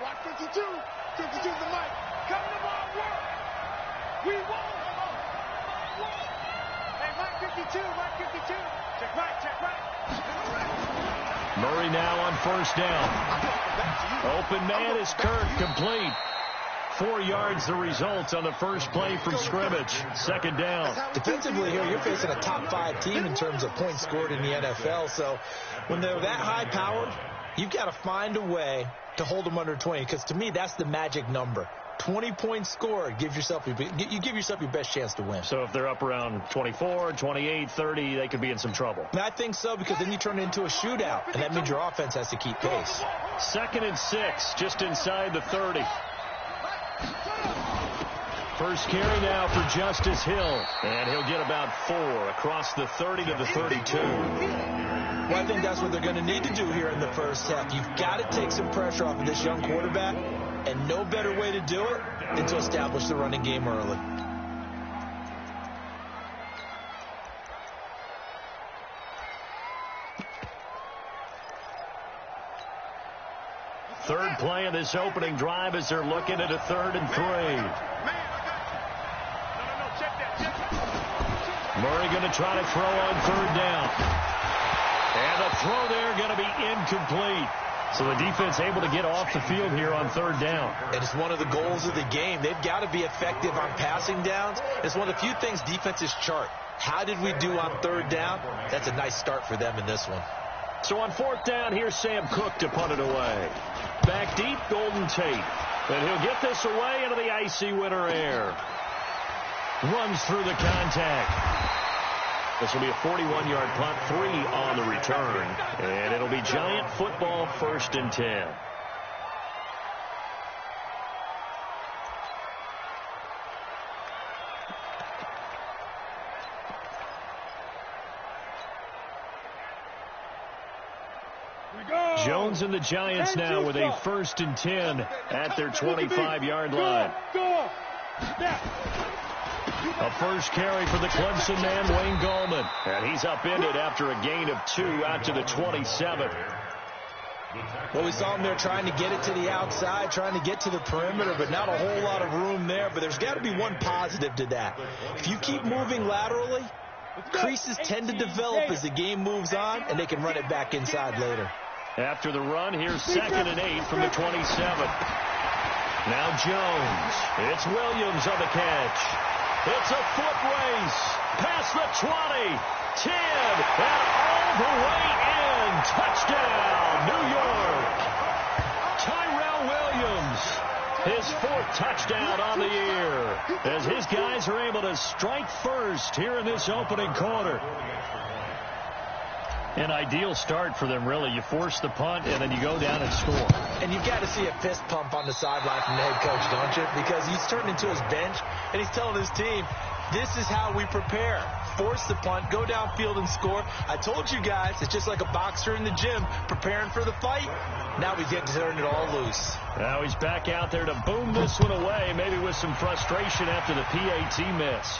Watch 52. 52 the mic. Come to my work. We won't. Hey, Mike 52. Mike 52. Check right. Check right. Murray now on first down. Open man is Kirk, complete. 4 yards the result on the first play from scrimmage. Second down. Defensively here, you're facing a top 5 team in terms of points scored in the NFL. So when they're that high powered, you've got to find a way to hold them under 20. Because to me, that's the magic number. 20 points scored, you give yourself your best chance to win. So if they're up around 24, 28, 30, they could be in some trouble. And I think so, because then you turn it into a shootout, and that means your offense has to keep pace. 2nd and 6, just inside the 30. First carry now for Justice Hill, and he'll get about 4 across the 30 to the 32. Well, I think that's what they're going to need to do here in the first half. You've got to take some pressure off of this young quarterback, and no better way to do it than to establish the running game early. Third play of this opening drive as they're looking at a 3rd and 3. Murray going to try to throw on 3rd down. And the throw there going to be incomplete. So the defense able to get off the field here on 3rd down. And it's one of the goals of the game. They've got to be effective on passing downs. It's one of the few things defenses chart. How did we do on 3rd down? That's a nice start for them in this one. So on 4th down, here's Sam Cook to punt it away. Back deep, Golden Tate. And he'll get this away into the icy winter air. Runs through the contact. This will be a 41-yard punt, 3 on the return. And it'll be Giant football, 1st and 10. Jones and the Giants now with a 1st and 10 at their 25-yard line. A first carry for the Clemson man, Wayne Gallman. And he's upended after a gain of 2 out to the 27. Well, we saw him there trying to get it to the outside, trying to get to the perimeter, but not a whole lot of room there. But there's got to be one positive to that. If you keep moving laterally, creases tend to develop as the game moves on, and they can run it back inside later. After the run, here's 2nd and 8 from the 27. Now Jones. It's Williams on the catch. It's a foot race. Past the 20, 10, and all the way in. Touchdown, New York. Tyrell Williams. His 4th touchdown on the year. As his guys are able to strike first here in this opening quarter. An ideal start for them, really. You force the punt, and then you go down and score. And you've got to see a fist pump on the sideline from the head coach, don't you? Because he's turned into his bench, and he's telling his team, this is how we prepare. Force the punt, go downfield and score. I told you guys, it's just like a boxer in the gym preparing for the fight. Now we get to turn it all loose. Now he's back out there to boom this one away, maybe with some frustration after the PAT miss.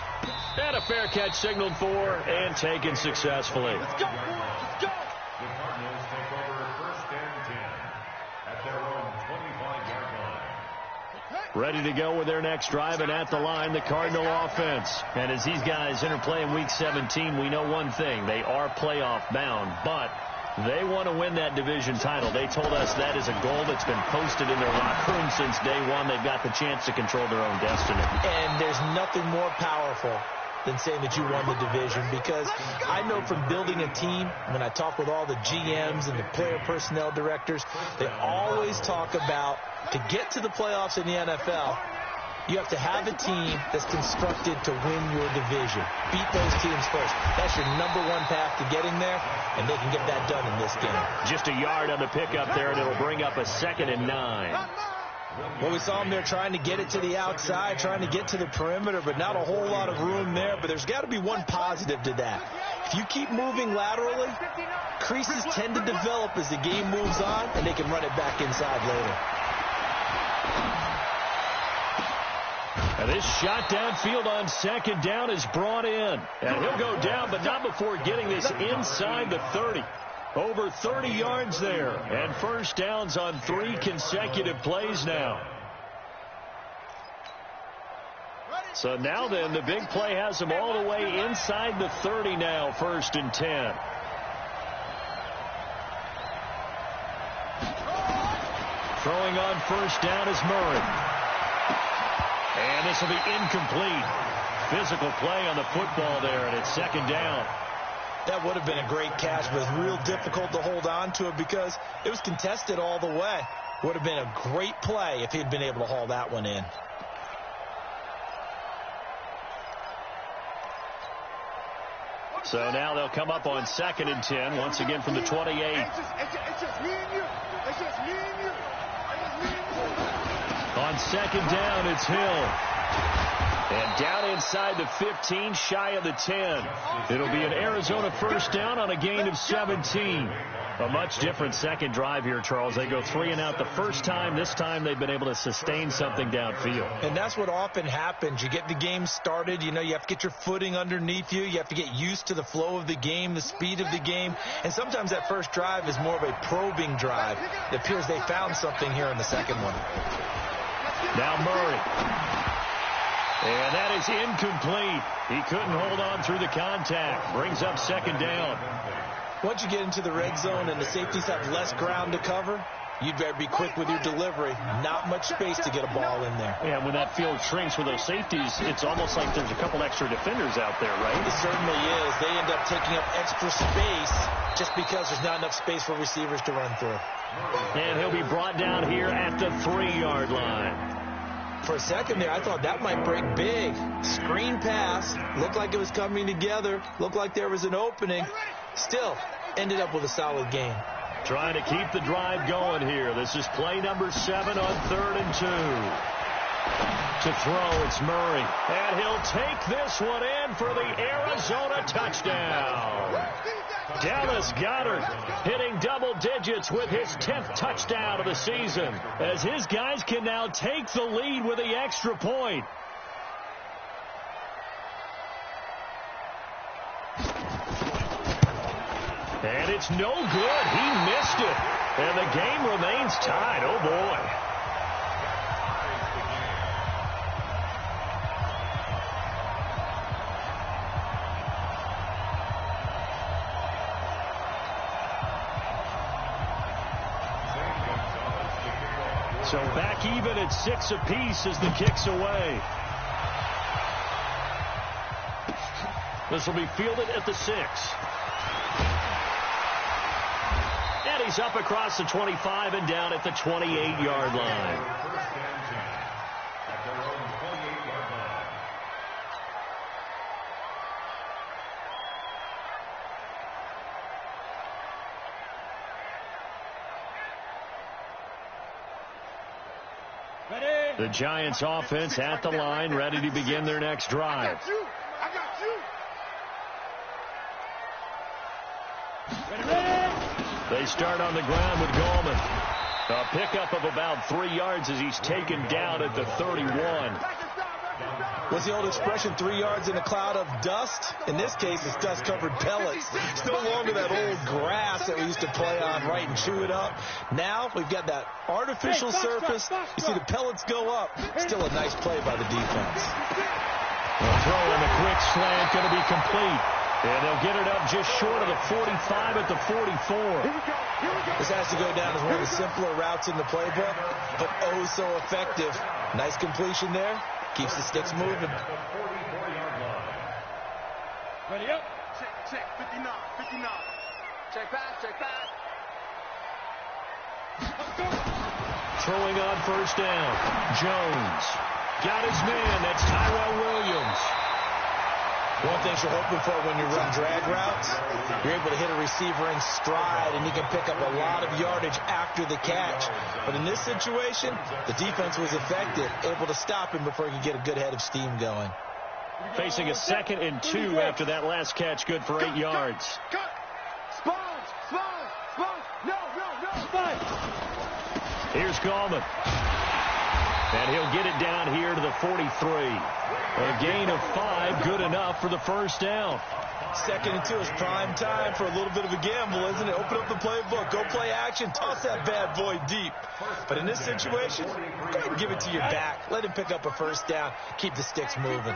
And a fair catch signaled for and taken successfully. Let's go. Let's go. The Cardinals take over 1st and 10 at their own 25-yard line. Ready to go with their next drive, and at the line, the Cardinal offense. And as these guys interplay in Week 17, we know one thing. They are playoff bound, but they want to win that division title. They told us that is a goal that's been posted in their locker room since day one. They've got the chance to control their own destiny. And there's nothing more powerful than saying that you won the division, because I know from building a team, when I talk with all the GMs and the player personnel directors, they always talk about, to get to the playoffs in the NFL, you have to have a team that's constructed to win your division. Beat those teams first. That's your #1 path to getting there, and they can get that done in this game. Just a yard on the pickup there, and it'll bring up a 2nd and 9. Well, we saw him there trying to get it to the outside, trying to get to the perimeter, but not a whole lot of room there. But there's got to be one positive to that. If you keep moving laterally, creases tend to develop as the game moves on, and they can run it back inside later. And this shot downfield on 2nd down is brought in. And he'll go down, but not before getting this inside the 30. Over 30 yards there. And first downs on 3 consecutive plays now. So now then, the big play has them all the way inside the 30 now, 1st and 10. Throwing on first down is Murray. And this will be incomplete. Physical play on the football there, and it's 2nd down. That would have been a great catch, but it's real difficult to hold on to it because it was contested all the way. Would have been a great play if he'd been able to haul that one in. So now they'll come up on 2nd and 10, once again from the 28. It's just me and you. It's just me and you. On 2nd down, it's Hill. And down inside the 15, shy of the 10. It'll be an Arizona first down on a gain of 17. A much different second drive here, Charles. They go 3 and out the first time. This time they've been able to sustain something downfield. And that's what often happens. You get the game started. You know, you have to get your footing underneath you. You have to get used to the flow of the game, the speed of the game. And sometimes that first drive is more of a probing drive. It appears they found something here in the second one. Now Murray. And that is incomplete. He couldn't hold on through the contact. Brings up 2nd down. Once you get into the red zone and the safeties have less ground to cover, you'd better be quick with your delivery. Not much space to get a ball in there. Yeah, when that field shrinks with those safeties, it's almost like there's a couple extra defenders out there, right? It certainly is. They end up taking up extra space just because there's not enough space for receivers to run through. And he'll be brought down here at the 3-yard line. For a second there, I thought that might break big. Screen pass. Looked like it was coming together. Looked like there was an opening. Still, ended up with a solid game. Trying to keep the drive going here. This is play number 7 on 3rd and 2. To throw, it's Murray. And he'll take this one in for the Arizona touchdown. Dallas Goedert hitting double digits with his 10th touchdown of the season, as his guys can now take the lead with the extra point. And it's no good. He missed it. And the game remains tied. Oh, boy. So back even at 6 apiece as the kick's away. This will be fielded at the 6. And he's up across the 25 and down at the 28-yard line. The Giants offense at the line, ready to begin their next drive. I got you. They start on the ground with Gallman. A pickup of about 3 yards as he's taken down at the 31. What's the old expression, 3 yards in a cloud of dust? In this case, it's dust-covered pellets. It's no longer that old grass that we used to play on, right, and chew it up. Now we've got that artificial surface. You see the pellets go up. Still a nice play by the defense. The throw on the quick slant going to be complete. And they'll get it up just short of the 45 at the 44. This has to go down as one of the simpler routes in the playbook, but oh so effective. Nice completion there. Keeps the sticks moving. Ready up. Check, 59. Check pass. Throwing on first down. Jones. Got his man. That's Tyrell Williams. One thing you're hoping for when you run drag routes, you're able to hit a receiver in stride, and he can pick up a lot of yardage after the catch. But in this situation, the defense was effective, able to stop him before he could get a good head of steam going. Facing a 2nd and 2 after that last catch, good for 8 yards. Sponge. No. Sponge. Here's Gallman. And he'll get it down here to the 43. A gain of 5, good enough for the first down. 2nd and 2 is prime time for a little bit of a gamble, isn't it? Open up the playbook, go play action, toss that bad boy deep. But in this situation, go ahead and give it to your back. Let him pick up a first down, keep the sticks moving.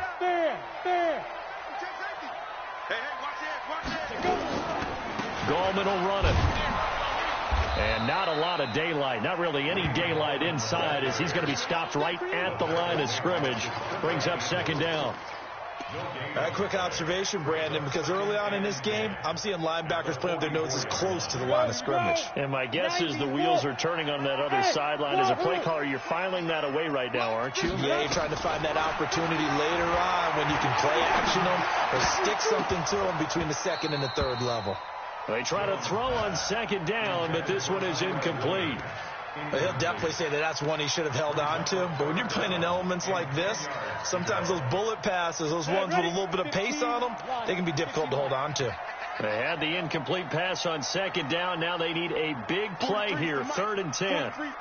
Gallman will run it. And not a lot of daylight, not really any daylight inside, as he's going to be stopped right at the line of scrimmage. Brings up 2nd down. A quick observation, Brandon, because early on in this game, I'm seeing linebackers playing with their noses close to the line of scrimmage. And my guess is the wheels are turning on that other sideline. As a play caller, you're filing that away right now, aren't you? Yeah, you're trying to find that opportunity later on when you can play action them or stick something to them between the 2nd and the 3rd level. They try to throw on 2nd down, but this one is incomplete. Well, he'll definitely say that that's one he should have held on to. But when you're playing in elements like this, sometimes those bullet passes, those ones with a little bit of pace on them, they can be difficult to hold on to. They had the incomplete pass on 2nd down. Now they need a big play here, 3rd and 10. From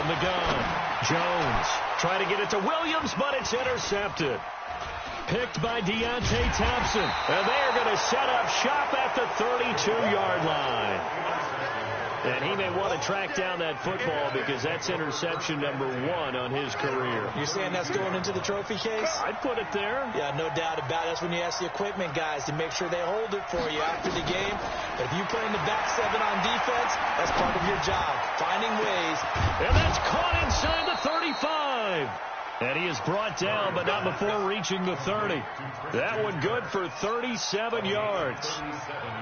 the gun, Jones trying to get it to Williams, but it's intercepted. Picked by Deontay Thompson. And they're going to set up shop at the 32-yard line. And he may want to track down that football because that's interception number 1 on his career. You're saying that's going into the trophy case? I'd put it there. Yeah, no doubt about it. That's when you ask the equipment guys to make sure they hold it for you after the game. But if you play in the back 7 on defense, that's part of your job, finding ways. And that's caught inside the 35. And he is brought down, but not before reaching the 30. That one good for 37 yards.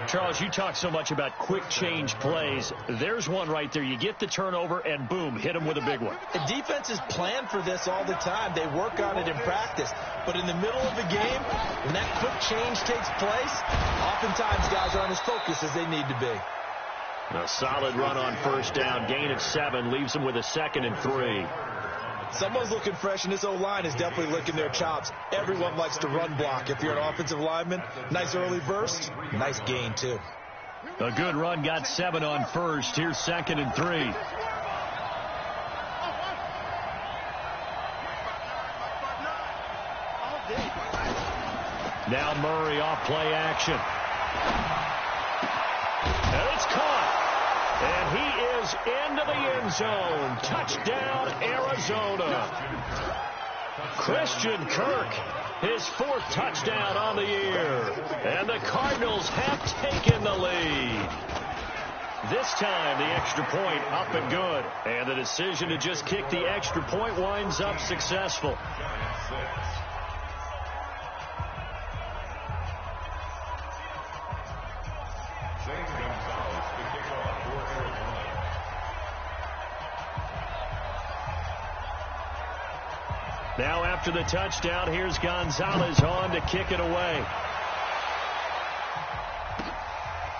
Charles, you talk so much about quick change plays. There's one right there. You get the turnover, and boom, hit him with a big one. The defenses plan for this all the time. They work on it in practice. But in the middle of the game, when that quick change takes place, oftentimes guys aren't as focused as they need to be. A solid run on first down. Gain of 7 leaves them with a 2nd and 3. Someone's looking fresh, and this O-line is definitely licking their chops. Everyone likes to run block. If you're an offensive lineman, nice early burst, nice gain, too. A good run, got 7 on first. Here's 2nd and 3. Now Murray off play action. And it's caught. And he is into the end zone. Touchdown, Arizona. Christian Kirk, his 4th touchdown on the year. And the Cardinals have taken the lead. This time, the extra point up and good. And the decision to just kick the extra point winds up successful. Now after the touchdown, here's Gonzalez on to kick it away.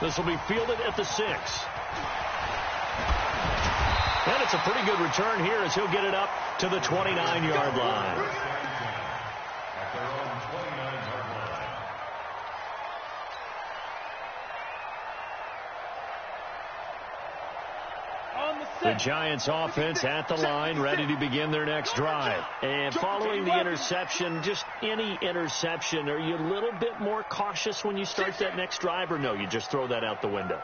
This will be fielded at the 6. And it's a pretty good return here as he'll get it up to the 29-yard line. At their own 29-yard line. The Giants offense at the line, ready to begin their next drive. And following the interception, just any interception, are you a little bit more cautious when you start that next drive, or no, you just throw that out the window?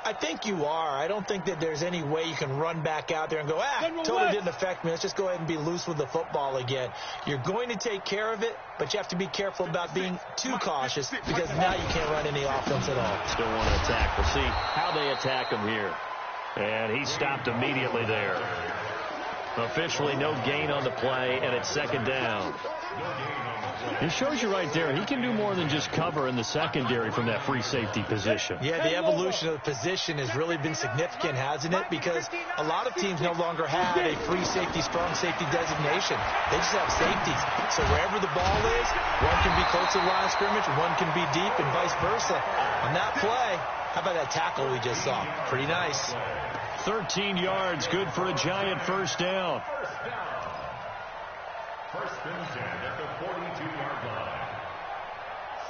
I think you are. I don't think that there's any way you can run back out there and go, totally didn't affect me. Let's just go ahead and be loose with the football again. You're going to take care of it, but you have to be careful about being too cautious because now you can't run any offense at all. Still want to attack. We'll see how they attack him here. And he stopped immediately there. Officially no gain on the play, and it's 2nd down. It shows you right there, he can do more than just cover in the secondary from that free safety position. Yeah, the evolution of the position has really been significant, hasn't it? Because a lot of teams no longer have a free safety, strong safety designation. They just have safeties. So wherever the ball is, one can be close to the line of scrimmage, one can be deep, and vice versa. On that play, how about that tackle we just saw? Pretty nice. 13 yards, good for a Giant first down. First and 10 at the 42-yard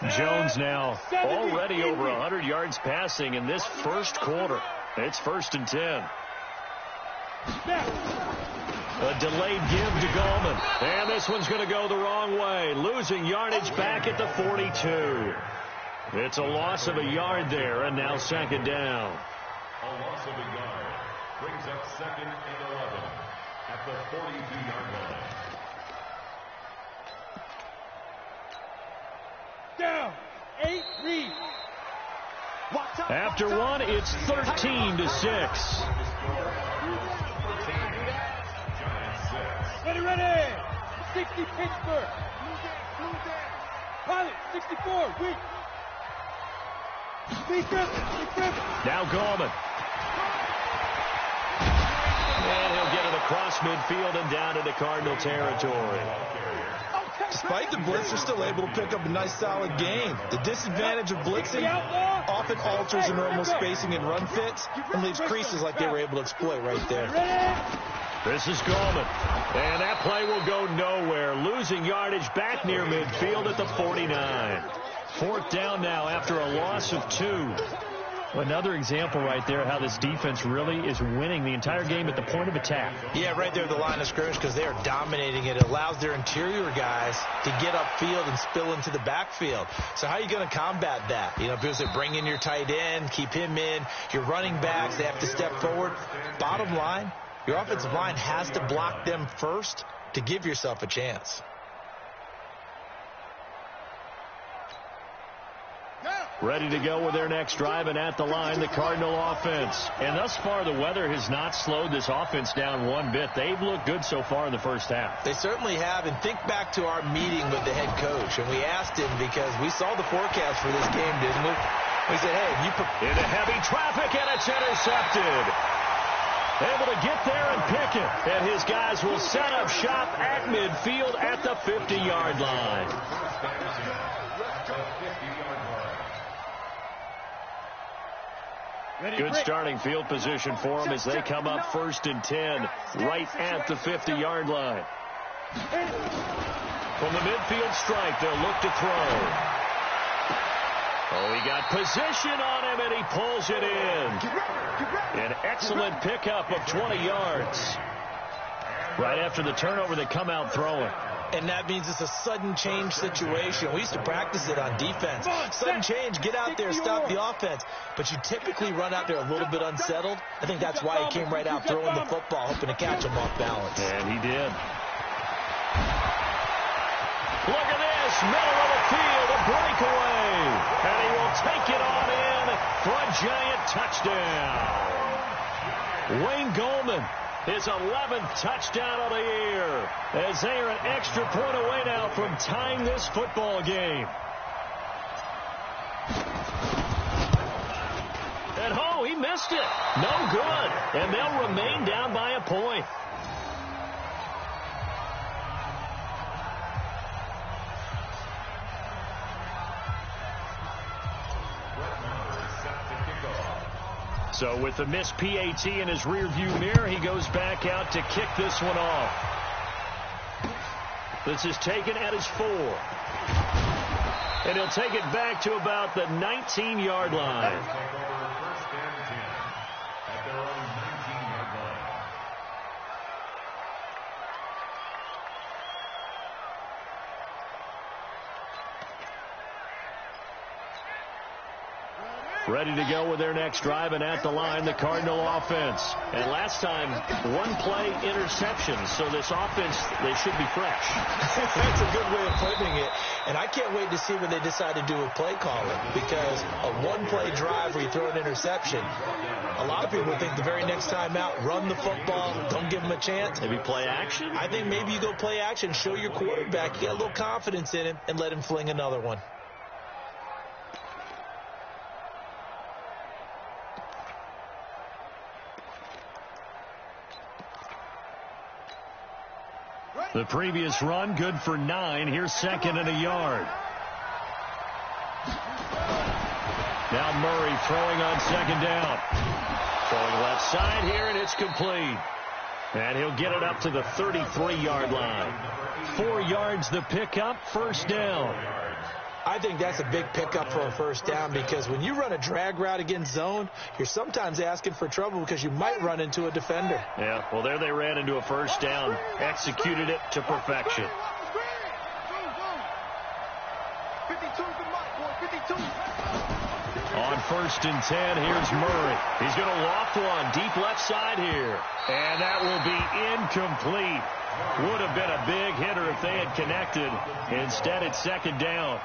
line. Jones now already over 100 yards passing in this first quarter. It's 1st and 10. A delayed give to Goldman. And this one's going to go the wrong way. Losing yardage back at the 42. It's a loss of a yard there, and now second down. A loss of a yard brings up second and 11 at the 42-yard line. Down. 8, read. After one, it's 13-6. Ready. 60 Pittsburgh. Pilot, 64, weak. Now Goldman. And he'll get it across midfield and down into Cardinal territory. Despite the blitz, they're still able to pick up a nice, solid gain. The disadvantage of blitzing often alters the normal spacing and run fits and leaves creases like they were able to exploit right there. This is Goldman. And that play will go nowhere. Losing yardage back near midfield at the 49. Fourth down now after a loss of 2. Another example right there how this defense really is winning the entire game at the point of attack. Yeah, right there at the line of scrimmage because they are dominating it. It allows their interior guys to get upfield and spill into the backfield. So how are you going to combat that? You know, because they bring in your tight end, keep him in. Your running backs, they have to step forward. Bottom line, your offensive line has to block them first to give yourself a chance. Ready to go with their next drive, and at the line, the Cardinal offense. And thus far, the weather has not slowed this offense down one bit. They've looked good so far in the first half. They certainly have, and think back to our meeting with the head coach, and we asked him because we saw the forecast for this game, didn't we? We said, hey, you into heavy traffic, and it's intercepted. Able to get there and pick it. And his guys will set up shop at midfield at the 50-yard line. Good starting field position for them as they come up 1st and 10 right at the 50-yard line. From the midfield stripe, they'll look to throw. Oh, he got position on him, and he pulls it in. An excellent pickup of 20 yards. Right after the turnover, they come out throwing. And that means it's a sudden change situation. We used to practice it on defense. Sudden change, get out there, stop the offense. But you typically run out there a little bit unsettled. I think that's why he came right out throwing the football, hoping to catch him off balance. And he did. Look at this, middle of the field, a breakaway. And he will take it on in for a giant touchdown. Wayne Goldman. His 11th touchdown of the year as they are an extra point away now from tying this football game. And oh, he missed it. No good. And they'll remain down by a point. So with the missed PAT in his rearview mirror, he goes back out to kick this one off. This is taken at his 4. And he'll take it back to about the 19-yard line. Ready to go with their next drive, and at the line, the Cardinal offense. And last time, one-play interception, so this offense, they should be fresh. That's a good way of putting it. And I can't wait to see what they decide to do with play calling, because a one-play drive where you throw an interception, a lot of people think the very next time out, run the football, don't give them a chance. Maybe play action? I think maybe you go play action, show your quarterback, you got a little confidence in him, and let him fling another one. The previous run, good for 9. Here's 2nd and a yard. Now Murray throwing on 2nd down. Throwing left side here, and it's complete. And he'll get it up to the 33-yard line. 4 yards the pickup, 1st down. I think that's a big pickup for a first down because when you run a drag route against zone, you're sometimes asking for trouble because you might run into a defender. Yeah, well, there they ran into a first down, executed it to perfection. On 1st and 10, here's Murray. He's going to loft one deep left side here. And that will be incomplete. Would have been a big hitter if they had connected. Instead, it's 2nd down.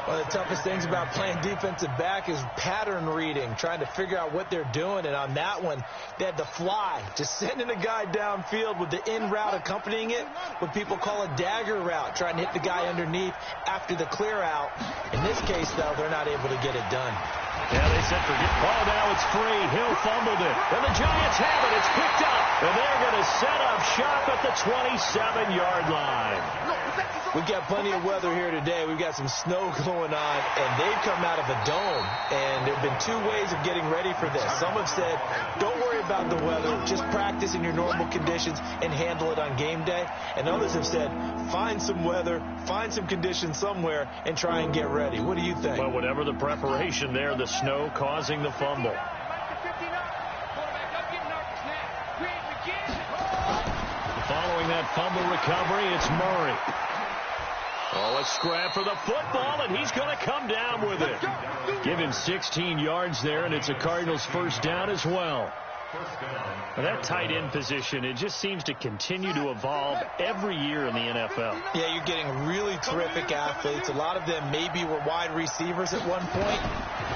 One of the toughest things about playing defensive back is pattern reading, trying to figure out what they're doing. And on that one, they had to fly, just sending a guy downfield with the in route accompanying it, what people call a dagger route, trying to hit the guy underneath after the clear out. In this case, though, they're not able to get it done. Yeah, they said forget. Oh, now it's free. Hill fumbled it. And the Giants have it. It's picked up. And they're going to set up shop at the 27-yard line. We've got plenty of weather here today. We've got some snow going on, and they've come out of a dome. And there have been 2 ways of getting ready for this. Some have said, don't worry about the weather. Just practice in your normal conditions and handle it on game day. And others have said, find some weather, find some conditions somewhere, and try and get ready. What do you think? Well, whatever the preparation there, the snow causing the fumble. Following that fumble recovery, it's Murray. Oh, a scrap for the football, and he's going to come down with it. Give him 16 yards there, and it's a Cardinals first down as well. Well, that tight end position, it just seems to continue to evolve every year in the NFL. Yeah, you're getting really terrific athletes. A lot of them maybe were wide receivers at one point.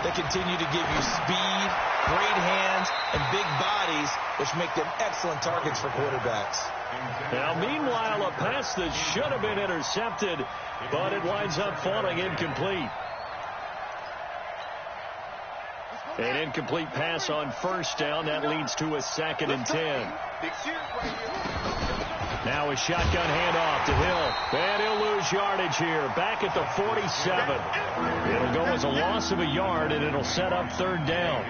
They continue to give you speed, great hands, and big bodies, which make them excellent targets for quarterbacks. Now, meanwhile, a pass that should have been intercepted, but it winds up falling incomplete. An incomplete pass on first down. That leads to a 2nd and 10. Now a shotgun handoff to Hill. And he'll lose yardage here. Back at the 47. It'll go as a loss of a yard, and it'll set up 3rd down.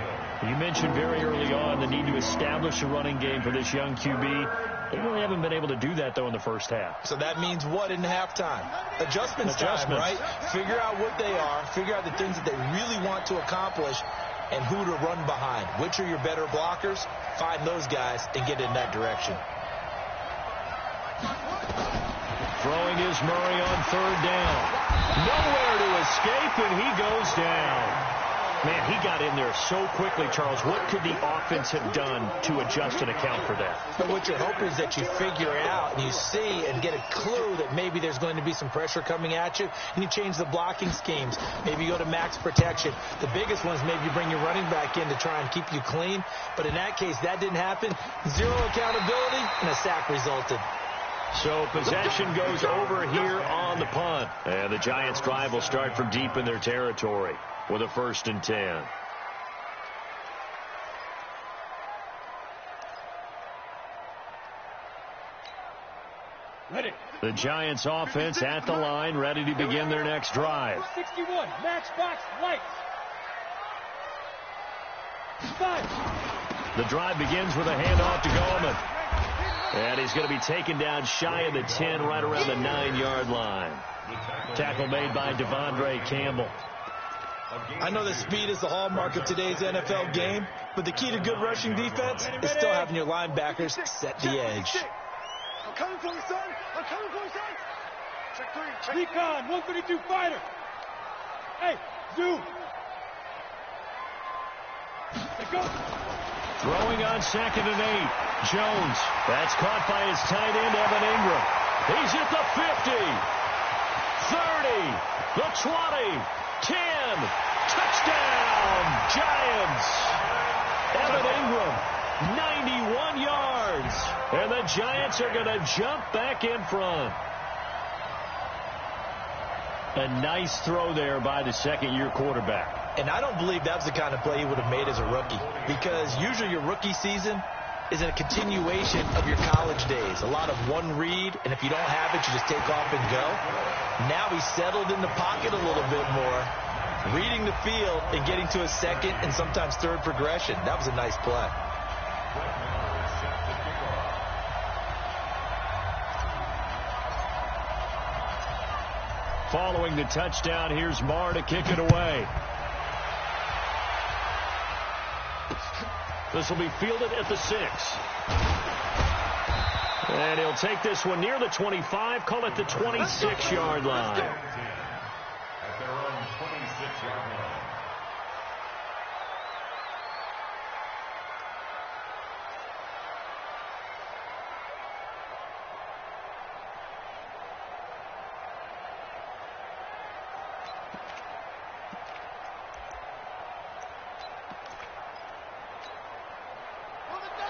You mentioned very early on the need to establish a running game for this young QB. They really haven't been able to do that, though, in the first half. So that means what in halftime? Adjustments time, right? Figure out what they are. Figure out the things that they really want to accomplish and who to run behind. Which are your better blockers? Find those guys and get in that direction. Throwing is Murray on 3rd down. Nowhere to escape, and he goes down. Man, he got in there so quickly, Charles. What could the offense have done to adjust and account for that? But what you're hoping is that you figure out and you see and get a clue that maybe there's going to be some pressure coming at you, and you change the blocking schemes. Maybe you go to max protection. The biggest one is maybe you bring your running back in to try and keep you clean. But in that case, that didn't happen. 0 accountability, and a sack resulted. So possession goes over here on the punt. And the Giants' drive will start from deep in their territory with a 1st and 10. Ready. The Giants' offense at the line, ready to begin their next drive. 61, matchbox, lights. 5. The drive begins with a handoff to Goldman. And he's going to be taken down shy of the 10, right around the 9-yard line. Tackle made by Devondre Campbell. I know that speed is the hallmark of today's NFL game, but the key to good rushing defense is still having your linebackers set the edge. I'm coming for you, son. I'm coming for you, son. Check 3. Recon, 132 fighter. Hey, zoom. Let's go. Throwing on 2nd and 8. Jones. That's caught by his tight end, Evan Ingram. He's at the 50. 30. The 20. 10. Touchdown, Giants. Evan Ingram, 91 yards. And the Giants are going to jump back in front. A nice throw there by the 2nd-year quarterback. And I don't believe that was the kind of play he would have made as a rookie, because usually your rookie season is a continuation of your college days. A lot of one read, and if you don't have it, you just take off and go. Now he's settled in the pocket a little bit more, reading the field and getting to a 2nd and sometimes 3rd progression. That was a nice play. Following the touchdown, here's Marr to kick it away. This will be fielded at the 6. And he'll take this one near the 25, call it the 26-yard line. At their own 26-yard line.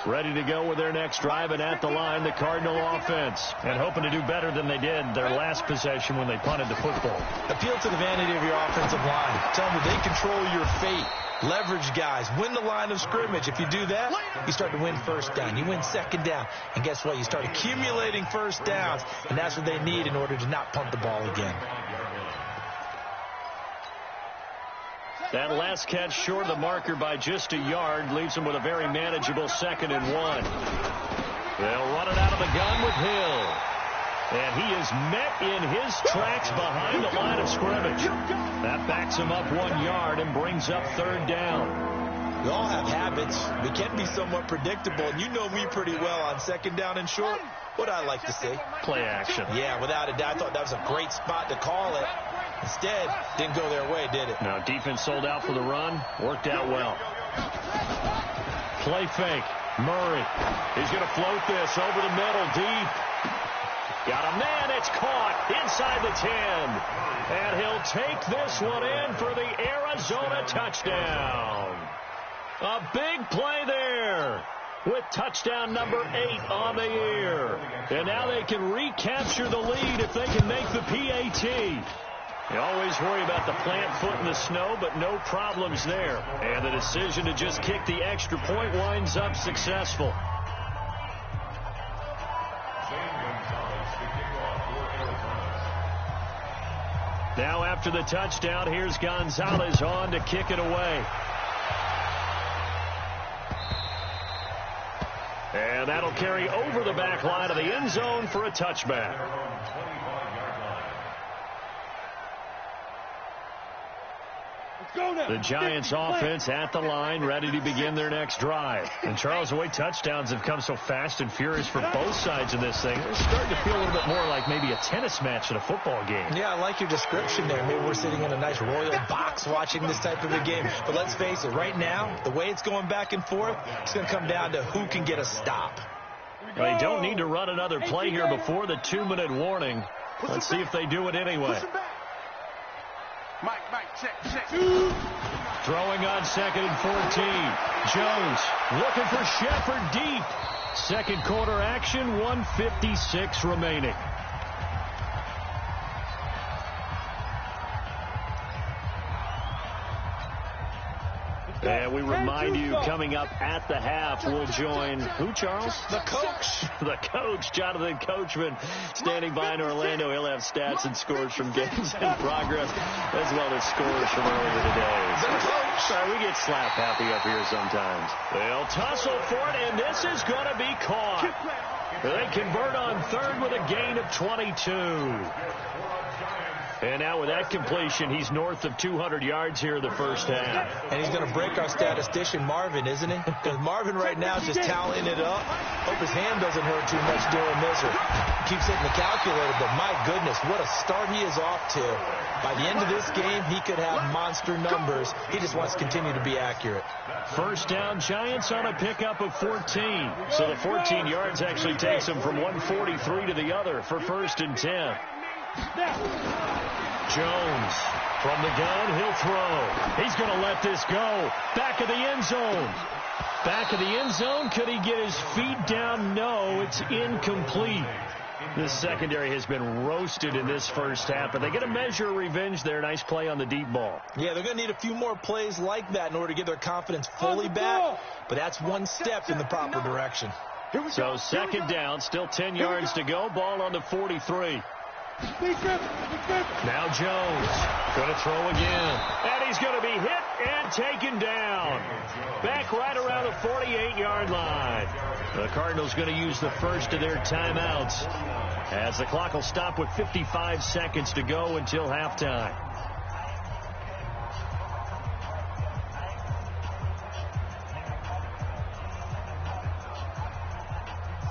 Ready to go with their next drive, and at the line, the Cardinal offense. And hoping to do better than they did their last possession when they punted the football. Appeal to the vanity of your offensive line. Tell them that they control your fate. Leverage guys. Win the line of scrimmage. If you do that, you start to win first down. You win second down. And guess what? You start accumulating first downs. And that's what they need in order to not punt the ball again. That last catch short of the marker by just a yard leaves them with a very manageable 2nd and 1. They'll run it out of the gun with Hill. And he is met in his tracks behind the line of scrimmage. That backs him up 1 yard and brings up 3rd down. We all have habits. We can be somewhat predictable. And you know me pretty well on 2nd down and short. What I like to say? Play action. Yeah, without a doubt. I thought that was a great spot to call it. Instead, didn't go their way, did it? Now, defense sold out for the run. Worked out well. Play fake. Murray. He's going to float this over the middle, deep. Got a man. It's caught inside the 10. And he'll take this one in for the Arizona touchdown. A big play there with touchdown number 8 on the year. And now they can recapture the lead if they can make the PAT. You always worry about the plant foot in the snow, but no problems there. And the decision to just kick the extra point winds up successful. Now after the touchdown, here's Gonzalez on to kick it away. And that'll carry over the back line of the end zone for a touchback. The Giants offense at the line, ready to begin their next drive. And Charles, the way touchdowns have come so fast and furious for both sides in this thing, it's starting to feel a little bit more like maybe a tennis match at a football game. Yeah, I like your description there. Maybe we're sitting in a nice royal box watching this type of a game. But let's face it, right now, the way it's going back and forth, it's going to come down to who can get a stop. They don't need to run another play here before the 2-minute warning. Let's see if they do it anyway. Mike, check. Throwing on 2nd and 14. Jones looking for Shepard deep. Second quarter action, 1:56 remaining. And we remind you, coming up at the half, we'll join who, Charles? The coach. The coach, Jonathan Coachman, standing by in Orlando. He'll have stats and scores from games in progress, as well as scores from earlier today. The coach. Sorry, we get slap happy up here sometimes. They'll tussle for it, and this is going to be caught. They convert on 3rd with a gain of 22. And now with that completion, he's north of 200 yards here in the first half. And he's going to break our statistician, Marvin, isn't he? Because Marvin right now is just tallying it up. Hope his hand doesn't hurt too much during this. Or keeps hitting the calculator, but my goodness, what a start he is off to. By the end of this game, he could have monster numbers. He just wants to continue to be accurate. First down, Giants on a pickup of 14. So the 14 yards actually takes him from 143 to the other for 1st and 10. Jones from the gun, he'll throw. He's going to let this go. Back of the end zone. Back of the end zone. Could he get his feet down? No, it's incomplete. This secondary has been roasted in this first half, but they get a measure of revenge there. Nice play on the deep ball. Yeah, they're going to need a few more plays like that in order to get their confidence fully back, but that's one step in the proper direction. So 2nd down, still 10 yards to go. Ball on the 43. Now Jones going to throw again. And he's going to be hit and taken down. Back right around the 48-yard line. The Cardinals going to use the first of their timeouts as the clock will stop with 55 seconds to go until halftime.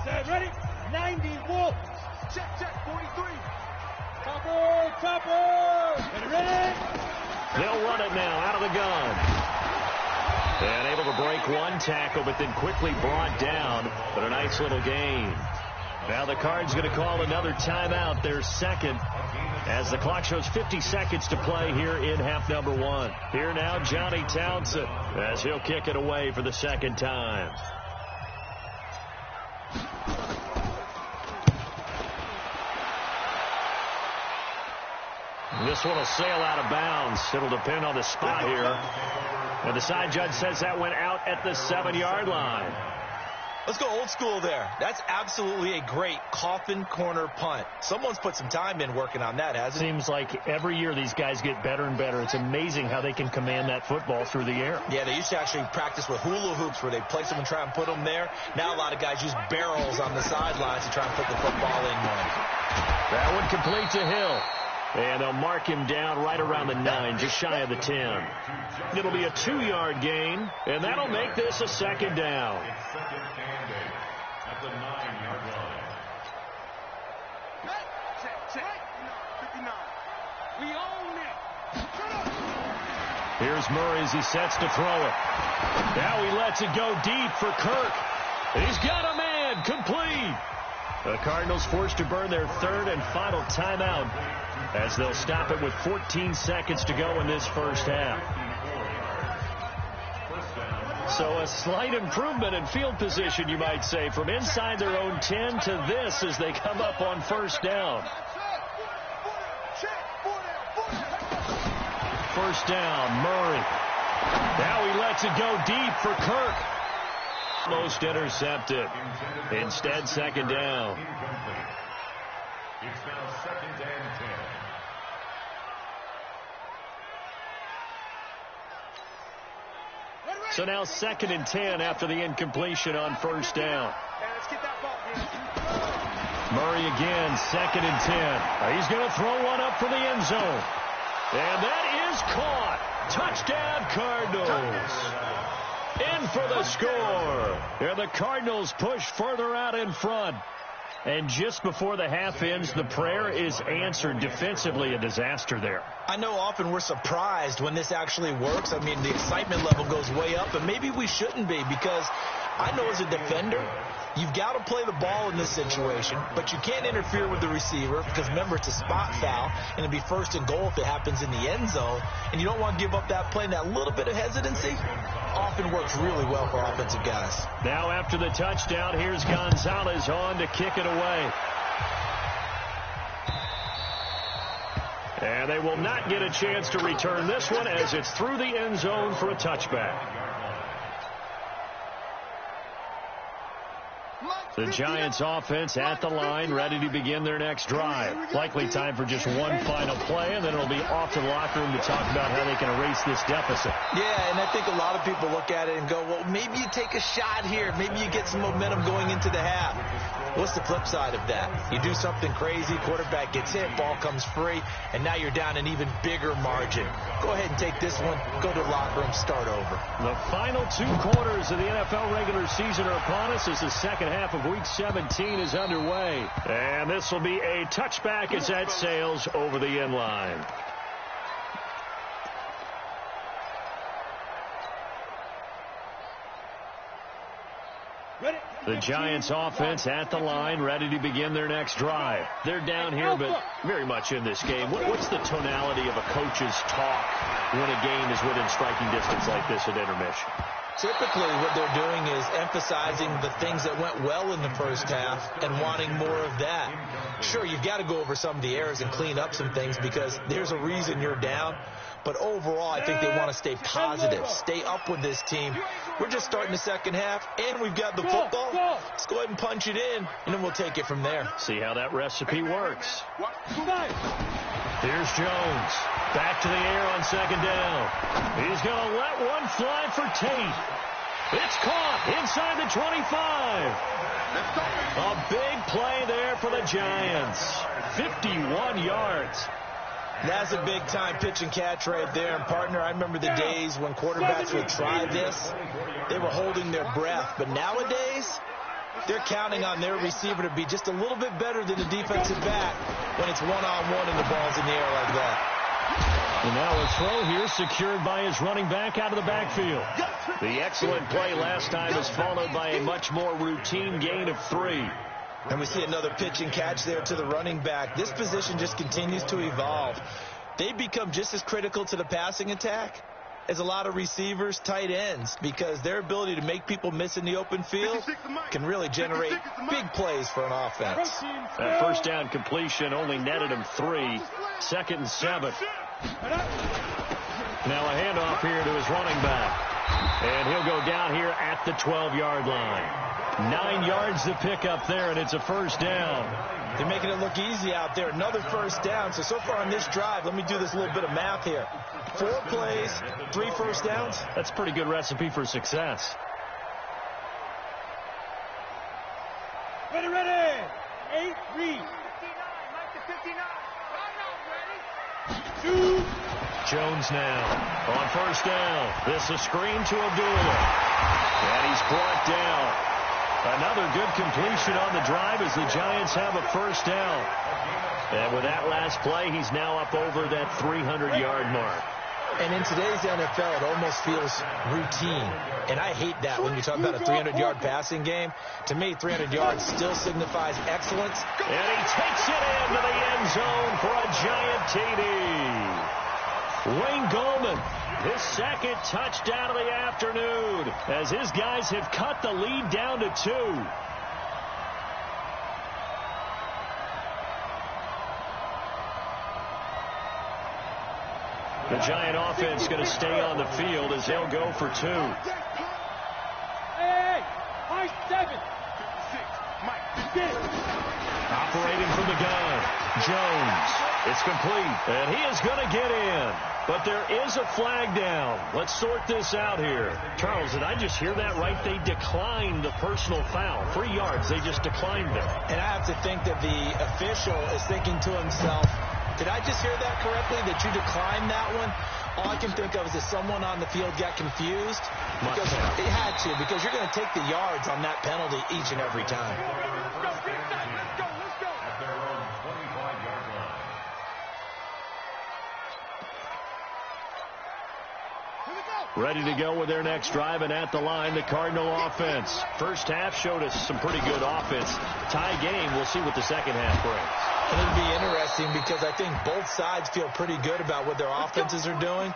Set, ready? 90, Wolf. Check, 43. Topper. Ready? They'll run it now out of the gun. And able to break one tackle, but then quickly brought down. But a nice little gain. Now the Cards going to call another timeout, their second, as the clock shows 50 seconds to play here in half number one. Here now, Johnny Townsend, as he'll kick it away for the second time. This one will sail out of bounds. It'll depend on the spot here. And the side judge says that went out at the 7-yard line. Let's go old school there. That's absolutely a great coffin corner punt. Someone's put some time in working on that, hasn't it? Seems like every year these guys get better and better. It's amazing how they can command that football through the air. Yeah, they used to actually practice with hula hoops where they place them and try and put them there. Now a lot of guys use barrels on the sidelines to try and put the football in one. That one complete to Hill. And they'll mark him down right around the 9, just shy of the 10. It'll be a 2-yard gain, and that'll make this a second down. It's second and 8 at the 9-yard line. Check. 59. We own it. Here's Murray as he sets to throw it. Now he lets it go deep for Kirk. And he's got a man complete. The Cardinals forced to burn their third and final timeout as they'll stop it with 14 seconds to go in this first half. So a slight improvement in field position, you might say, from inside their own 10 to this as they come up on first down. First down, Murray. Now he lets it go deep for Kirk. Almost intercepted. Instead, second down. It's now second and 10. So now second and 10 after the incompletion on first down. Murray again, second and 10. He's going to throw one up for the end zone. And that is caught. Touchdown, Cardinals. In for the score. And the Cardinals push further out in front. And just before the half ends, the prayer is answered. Defensively, a disaster there. I know often we're surprised when this actually works. I mean, the excitement level goes way up, and maybe we shouldn't be, because I know as a defender, you've got to play the ball in this situation, but you can't interfere with the receiver because, remember, it's a spot foul, and it'd be first and goal if it happens in the end zone, and you don't want to give up that play. And that little bit of hesitancy often works really well for offensive guys. Now after the touchdown, here's Gonzalez on to kick it away. And they will not get a chance to return this one as it's through the end zone for a touchback. The Giants offense at the line, ready to begin their next drive. Likely time for just one final play, and then it'll be off to the locker room to talk about how they can erase this deficit. Yeah, and I think a lot of people look at it and go, well, maybe you take a shot here. Maybe you get some momentum going into the half. What's the flip side of that? You do something crazy, quarterback gets hit, ball comes free, and now you're down an even bigger margin. Go ahead and take this one, go to the locker room, start over. The final 2 quarters of the NFL regular season are upon us as the second half of Week 17 is underway. And this will be a touchback as that sails over the end line. The Giants offense at the line, ready to begin their next drive. They're down here, but very much in this game. What's the tonality of a coach's talk when a game is within striking distance like this at intermission? Typically, what they're doing is emphasizing the things that went well in the first half and wanting more of that. Sure, you've got to go over some of the errors and clean up some things because there's a reason you're down. But overall, I think they want to stay positive, stay up with this team. We're just starting the second half, and we've got the football. Let's go ahead and punch it in, and then we'll take it from there. See how that recipe works. Here's Jones. Back to the air on second down. He's going to let one fly for Tate. It's caught inside the 25. A big play there for the Giants. 51 yards. That's a big-time pitch and catch right there. And, partner, I remember the days when quarterbacks would try this. They were holding their breath. But nowadays, they're counting on their receiver to be just a little bit better than the defensive back when it's one-on-one and the ball's in the air like that. And now a throw here secured by his running back out of the backfield. The excellent play last time is followed by a much more routine gain of 3. And we see another pitch and catch there to the running back. This position just continues to evolve. They become just as critical to the passing attack as a lot of receivers, tight ends, because their ability to make people miss in the open field can really generate big plays for an offense. That first down completion only netted him 3. 2nd and 7. Now a handoff here to his running back. And he'll go down here at the 12-yard line. 9 yards to pick up there, and it's a first down. They're making it look easy out there. Another first down. So far on this drive, let me do this little bit of math here. 4 plays, 3 first downs. That's a pretty good recipe for success. Ready, ready. 8, read. 2. Jones now on first down. This a screen to Abdullah. And he's brought down. Another good completion on the drive as the Giants have a first down. And with that last play, he's now up over that 300-yard mark. And in today's NFL, it almost feels routine. And I hate that when you talk about a 300-yard passing game. To me, 300 yards still signifies excellence. And he takes it into the end zone for a Giant TD. Wayne Gallman, his 2nd touchdown of the afternoon, as his guys have cut the lead down to 2. The Giant offense going to stay on the field as they'll go for 2. Hey, high 7. Operating from the gun, Jones. It's complete, and he is going to get in. But there is a flag down. Let's sort this out here. Charles, did I just hear that right? They declined the personal foul. 3 yards, they just declined it. And I have to think that the official is thinking to himself, did I just hear that correctly, that you declined that one? All I can think of is that someone on the field got confused. Because it had to, because you're going to take the yards on that penalty each and every time. Ready to go with their next drive, and at the line, the Cardinal offense. First half showed us some pretty good offense. Tie game, we'll see what the second half brings. And it'll be interesting because I think both sides feel pretty good about what their offenses are doing.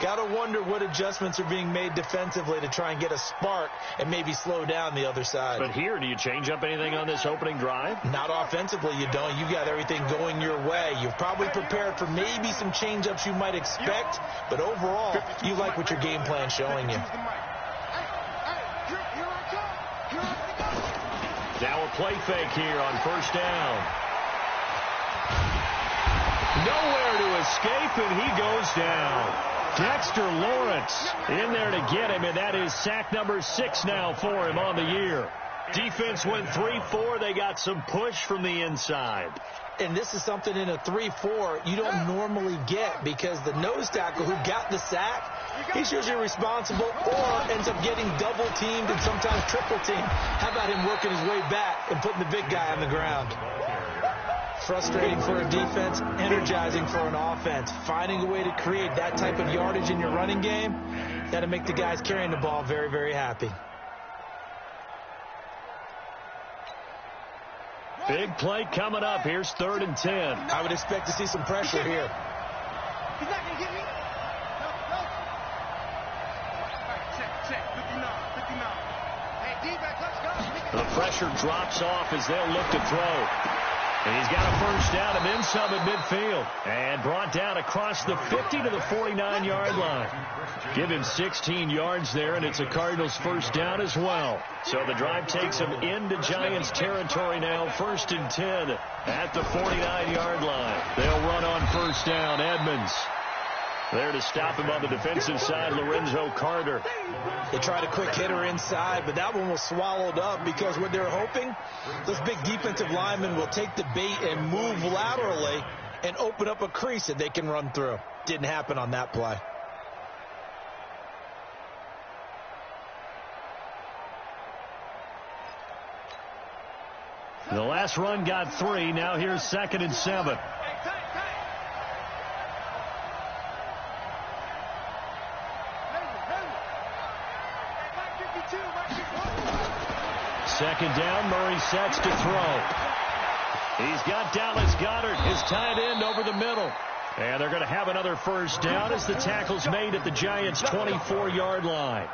Got to wonder what adjustments are being made defensively to try and get a spark and maybe slow down the other side. But here, do you change up anything on this opening drive? Not offensively, you don't. You've got everything going your way. You've probably prepared for maybe some change-ups you might expect, but overall, you like what your game plan's showing you. Now a play fake here on first down. Nowhere to escape, and he goes down. Dexter Lawrence in there to get him, and that is sack number 6 now for him on the year. Defense went 3-4. They got some push from the inside. And this is something in a 3-4 you don't normally get because the nose tackle who got the sack, he's usually responsible or ends up getting double-teamed and sometimes triple-teamed. How about him working his way back and putting the big guy on the ground? Frustrating for a defense, energizing for an offense. Finding a way to create that type of yardage in your running game, got to make the guys carrying the ball very, very happy. Big play coming up. Here's 3rd and 10. I would expect to see some pressure here. He's not going to get me. No. Check. 59. Hey, D-back, let's go. The pressure drops off as they'll look to throw. He's got a first down and then some at midfield. And brought down across the 50 to the 49-yard line. Give him 16 yards there, and it's a Cardinals first down as well. So the drive takes him into Giants territory now, 1st and 10 at the 49-yard line. They'll run on first down. Edmonds there to stop him on the defensive side, Lorenzo Carter. They tried a quick hitter inside, but that one was swallowed up because what they're hoping, this big defensive lineman will take the bait and move laterally and open up a crease that they can run through. Didn't happen on that play. The last run got 3. Now here's 2nd and 7. Second down, Murray sets to throw. He's got Dallas Goedert, his tight end, over the middle. And they're going to have another first down as the tackle's made at the Giants' 24-yard line.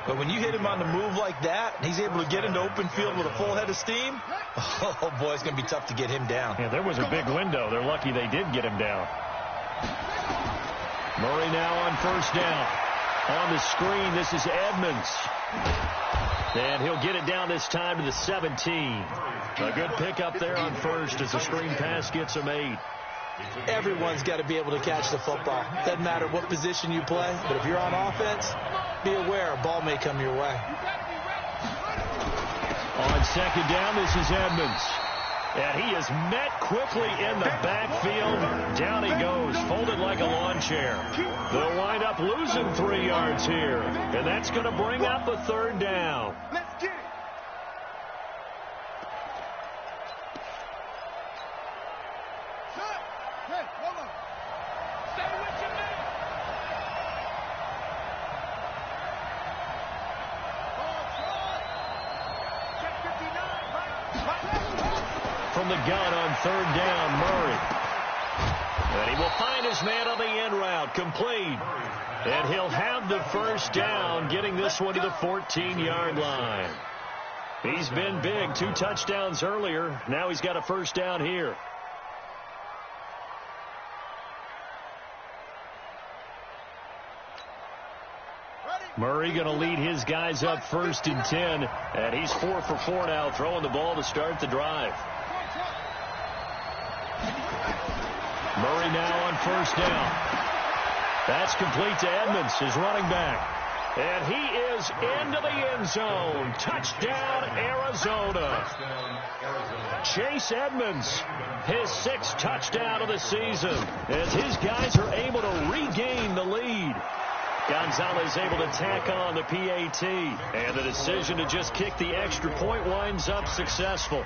But when you hit him on the move like that, and he's able to get into open field with a full head of steam, oh, boy, it's going to be tough to get him down. Yeah, there was a big window. They're lucky they did get him down. Murray now on first down. On the screen, this is Edmonds. And he'll get it down this time to the 17. A good pickup there on first as the screen pass gets him 8. Everyone's got to be able to catch the football. Doesn't matter what position you play, but if you're on offense, be aware a ball may come your way. On second down, this is Edmonds. And he is met quickly in the backfield. Down he goes, folded like a lawn chair. They'll wind up losing 3 yards here. And that's going to bring up a 3rd down. Let's get it. Hey, hold on. Stay with your man. Check 59. From the gun on 3rd down, Murray. And he will find his man on the end route, complete. And he'll have the first down, getting this one to the 14-yard line. He's been big, 2 touchdowns earlier. Now he's got a first down here. Murray going to lead his guys up 1st and 10. And he's 4 for 4 now, throwing the ball to start the drive. Murray now on first down. That's complete to Edmonds, his running back. And he is into the end zone. Touchdown, Arizona. Chase Edmonds, his 6th touchdown of the season, as his guys are able to regain the lead. Gonzalez able to tack on the PAT. And the decision to just kick the extra point winds up successful.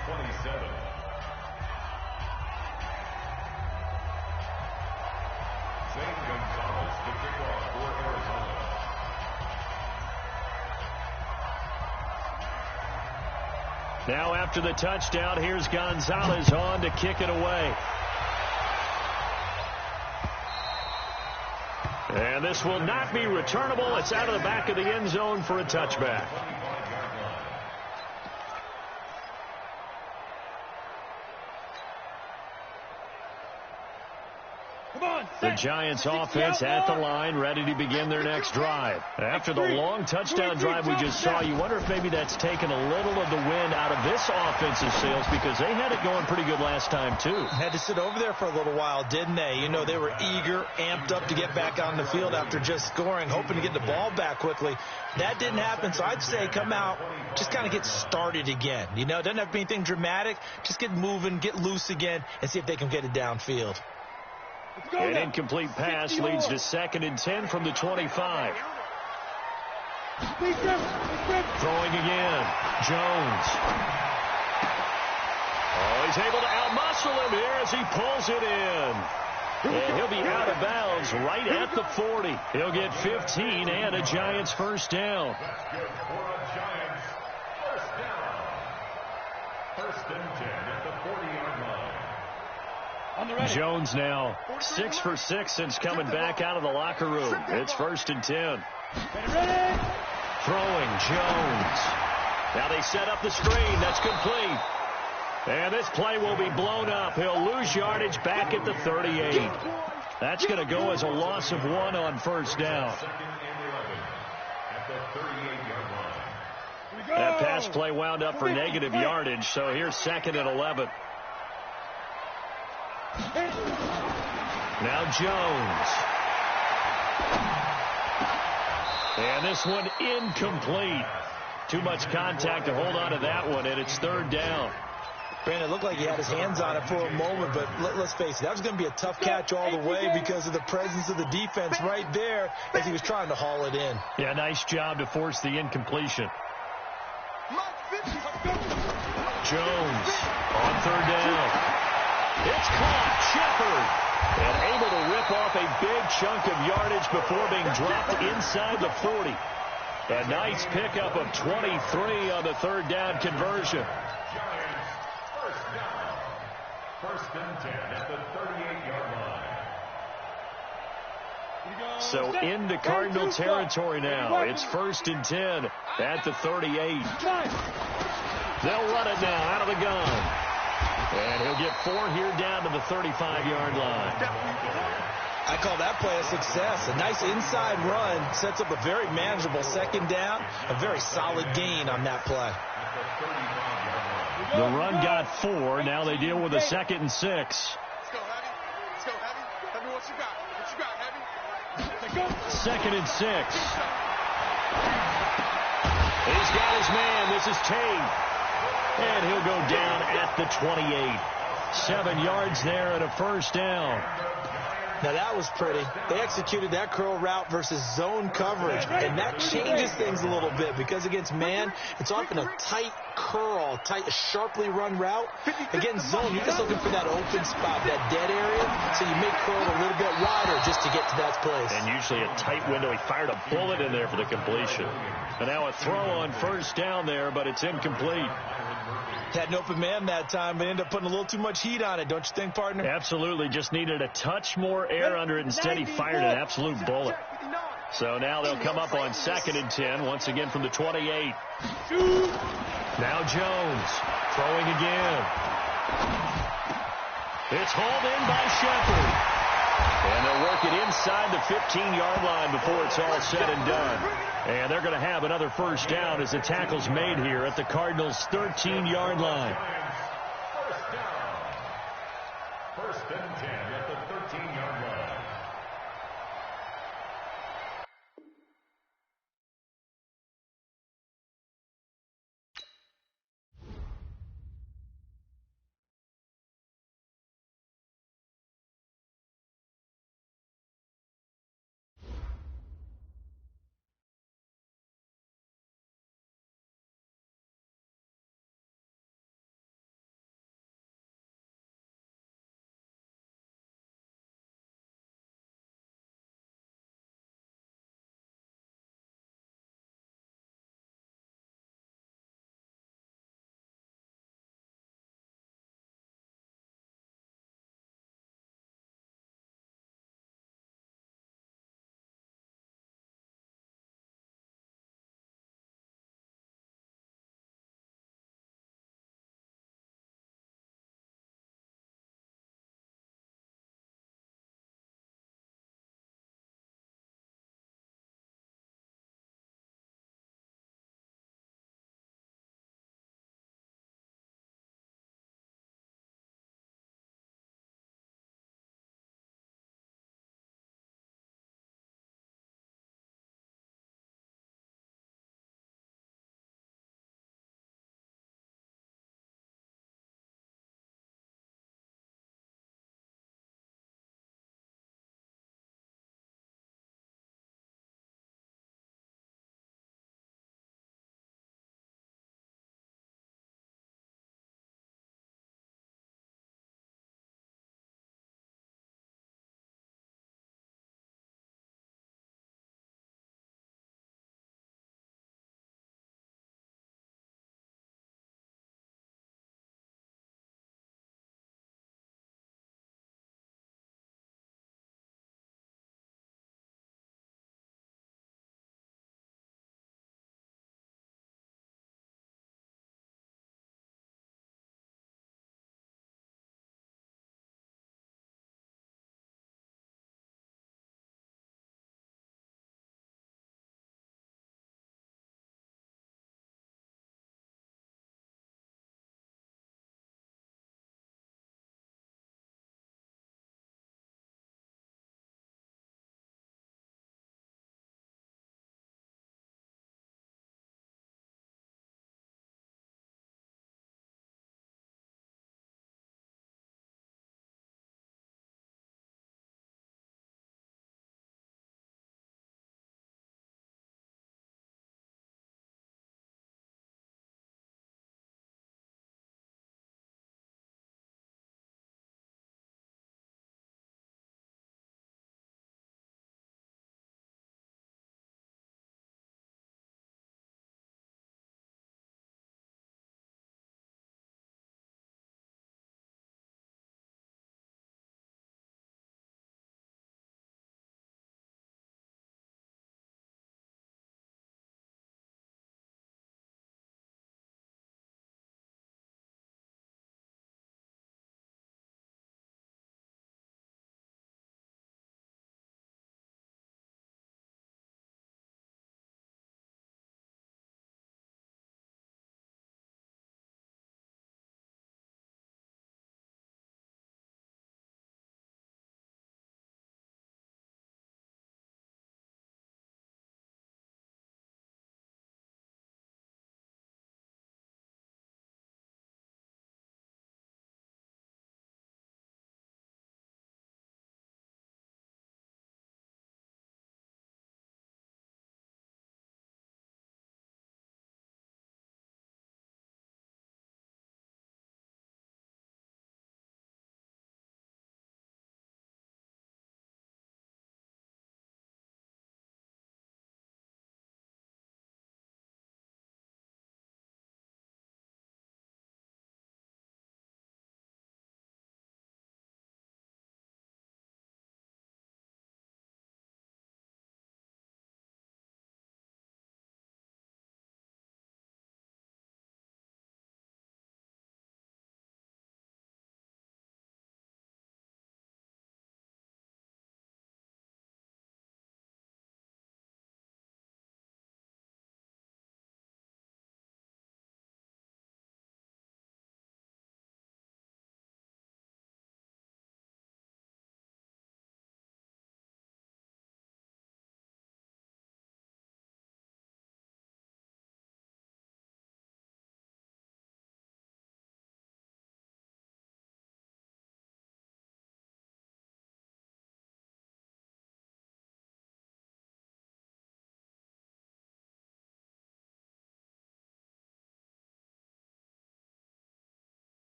Now after the touchdown, here's Gonzalez on to kick it away. And this will not be returnable. It's out of the back of the end zone for a touchback. The Giants offense at the line, ready to begin their next drive. After the long touchdown drive we just saw, you wonder if maybe that's taken a little of the wind out of this offensive sails, because they had it going pretty good last time too. Had to sit over there for a little while, didn't they? You know, they were eager, amped up to get back on the field after just scoring, hoping to get the ball back quickly. That didn't happen, so I'd say come out, just kind of get started again. You know, it doesn't have to be anything dramatic. Just get moving, get loose again, and see if they can get it downfield. An incomplete pass leads to 2nd and 10 from the 25. Throwing again. Jones. Oh, he's able to outmuscle him here as he pulls it in. And he'll be out of bounds right at the 40. He'll get 15 and a Giants first down. That's good for a Giants first down. 1st and 10 at the 40-yard line. Jones now 6 for 6 since coming back out of the locker room. It's 1st and 10. Throwing Jones. Now they set up the screen. That's complete. And this play will be blown up. He'll lose yardage back at the 38. That's going to go as a loss of 1 on first down. That pass play wound up for negative yardage, so here's 2nd and 11. Now Jones. And this one incomplete. Too much contact to hold on to that one, and it's 3rd down. Brandon, it looked like he had his hands on it for a moment, but let's face it, that was going to be a tough catch all the way because of the presence of the defense right there as he was trying to haul it in. Yeah, nice job to force the incompletion. Jones on 3rd down. It's caught. Shepard. And able to rip off a big chunk of yardage before being dropped inside the 40. A nice pickup of 23 on the 3rd down conversion. First and 10 at the 38-yard line. So into Cardinal territory now. It's 1st and 10 at the 38. They'll run it now out of the gun. And he'll get 4 here down to the 35-yard line. I call that play a success. A nice inside run sets up a very manageable 2nd down. A very solid gain on that play. The run got 4. Now they deal with a 2nd and 6. Let's go, Heavy. Let's go, Heavy. Tell me what you got. What you got, Heavy? Let's go. 2nd and 6. He's got his man. This is Tate. And he'll go down at the 28. 7 yards there and a first down. Now that was pretty. They executed that curl route versus zone coverage, and that changes things a little bit because against man, it's often a tight curl, sharply run route. Against zone, you're just looking for that open spot, that dead area, so you make curl a little bit wider just to get to that place. And usually a tight window. He fired a bullet in there for the completion. And now a throw on first down there, but it's incomplete. Had an open man that time, but ended up putting a little too much heat on it, don't you think, partner? Absolutely. Just needed a touch more air under it. Instead, he fired an absolute bullet. So now they'll come up on 2nd and 10, once again from the 28. Now Jones throwing again. It's hauled in by Shepard. And they'll work it inside the 15-yard line before it's all said and done. And they're going to have another first down as the tackle's made here at the Cardinals' 13-yard line. First and 10 at the 13-yard line.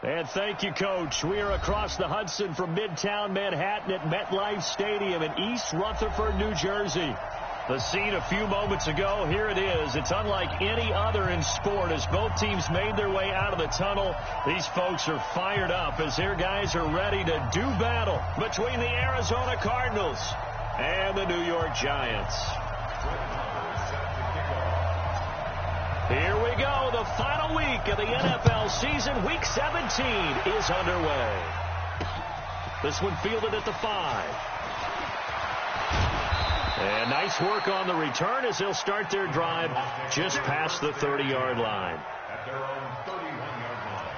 And thank you, Coach. We are across the Hudson from Midtown Manhattan at MetLife Stadium in East Rutherford, New Jersey. The scene a few moments ago, here it is. It's unlike any other in sport as both teams made their way out of the tunnel. These folks are fired up as their guys are ready to do battle between the Arizona Cardinals and the New York Giants. Here we go. The final week of the NFL season. Week 17 is underway. This one fielded at the 5. And nice work on the return as they'll start their drive just past the 30-yard line. At their own 31-yard line.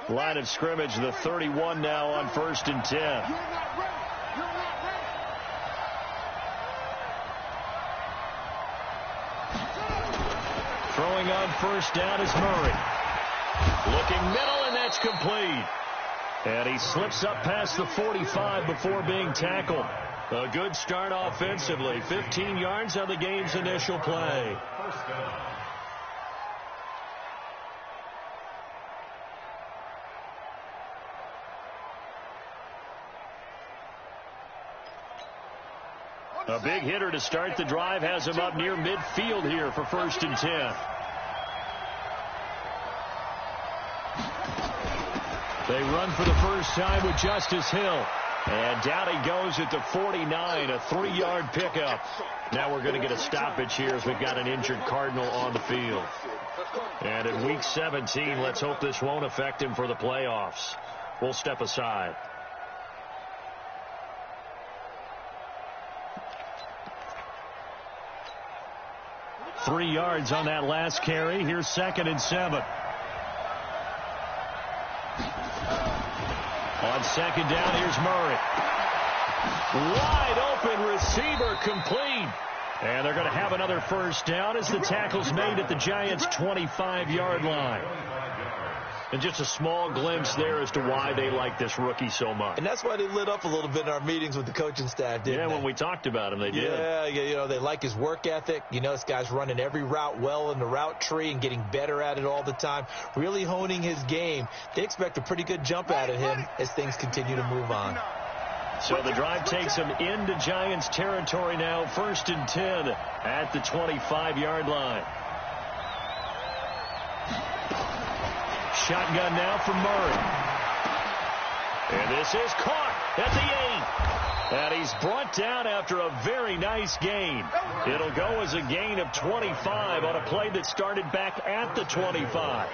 Line of scrimmage, the 31 now on 1st and 10. You're not ready. You're not ready. Throwing on 1st down is Murray. Looking middle, and that's complete. And he slips up past the 45 before being tackled. A good start offensively. 15 yards on the game's initial play. First down. A big hitter to start the drive has him up near midfield here for 1st and 10. They run for the first time with Justice Hill. And down he goes at the 49, a 3-yard pickup. Now we're going to get a stoppage here as we've got an injured Cardinal on the field. And in Week 17, let's hope this won't affect him for the playoffs. We'll step aside. Three yards on that last carry. Here's 2nd and 7. On 2nd down, here's Murray. Wide open receiver, complete. And they're going to have another first down as the tackle's made at the Giants' 25-yard line. And just a small glimpse there as to why they like this rookie so much. And that's why they lit up a little bit in our meetings with the coaching staff, didn't they? Yeah, when we talked about him, they did. Yeah, you know, they like his work ethic. You know, this guy's running every route well in the route tree and getting better at it all the time, really honing his game. They expect a pretty good jump out of him as things continue to move on. So the drive takes him into Giants territory now, 1st and 10 at the 25-yard line. Shotgun now from Murray. And this is caught at the 8. And he's brought down after a very nice gain. It'll go as a gain of 25 on a play that started back at the 25.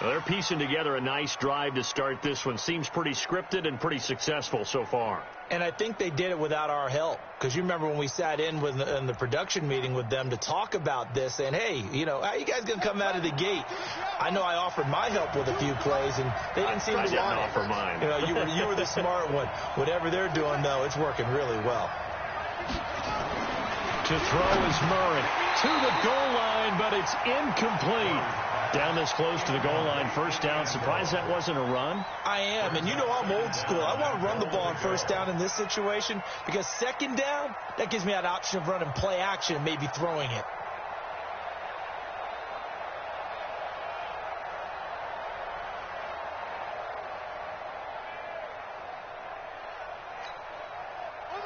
Well, they're piecing together a nice drive to start this one. Seems pretty scripted and pretty successful so far. And I think they did it without our help. Because you remember when we sat in the production meeting with them to talk about this, saying, hey, you know, how you guys going to come out of the gate? I know I offered my help with a few plays, and they didn't seem to want it. I didn't offer mine. You know, you were the smart one. Whatever they're doing, though, it's working really well. To throw is Murray. To the goal line, but it's incomplete. Down this close to the goal line, first down. Surprised that wasn't a run? I am, and you know I'm old school. I want to run the ball on first down in this situation because 2nd down, that gives me that option of running play action and maybe throwing it.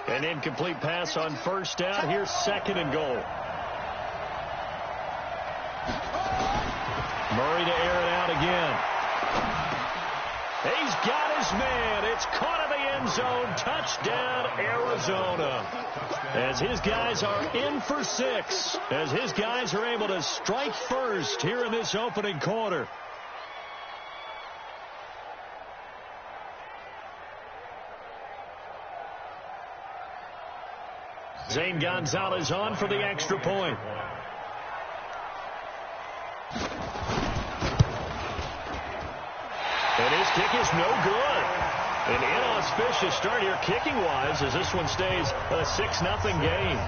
An incomplete pass on first down. Here's 2nd and goal. Murray to air it out again. He's got his man. It's caught in the end zone. Touchdown, Arizona. As his guys are in for 6. As his guys are able to strike first here in this opening quarter. Zane Gonzalez on for the extra point. And his kick is no good. An inauspicious start here kicking-wise as this one stays a 6-0 game.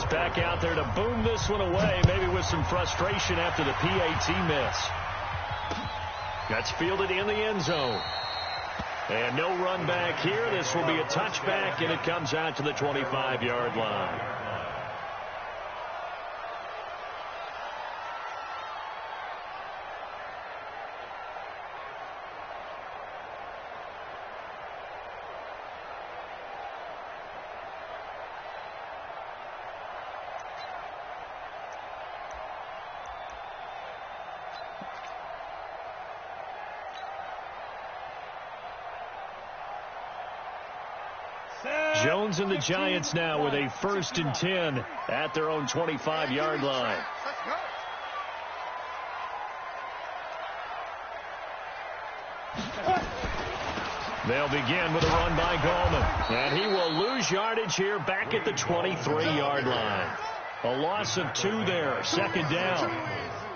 is back out there to boom this one away, maybe with some frustration after the PAT miss. That's fielded in the end zone. And no run back here. This will be a touchback, and it comes out to the 25-yard line. Jones and the Giants now with a 1st and 10 at their own 25-yard line. They'll begin with a run by Gallman. And he will lose yardage here back at the 23-yard line. A loss of 2 there. 2nd down.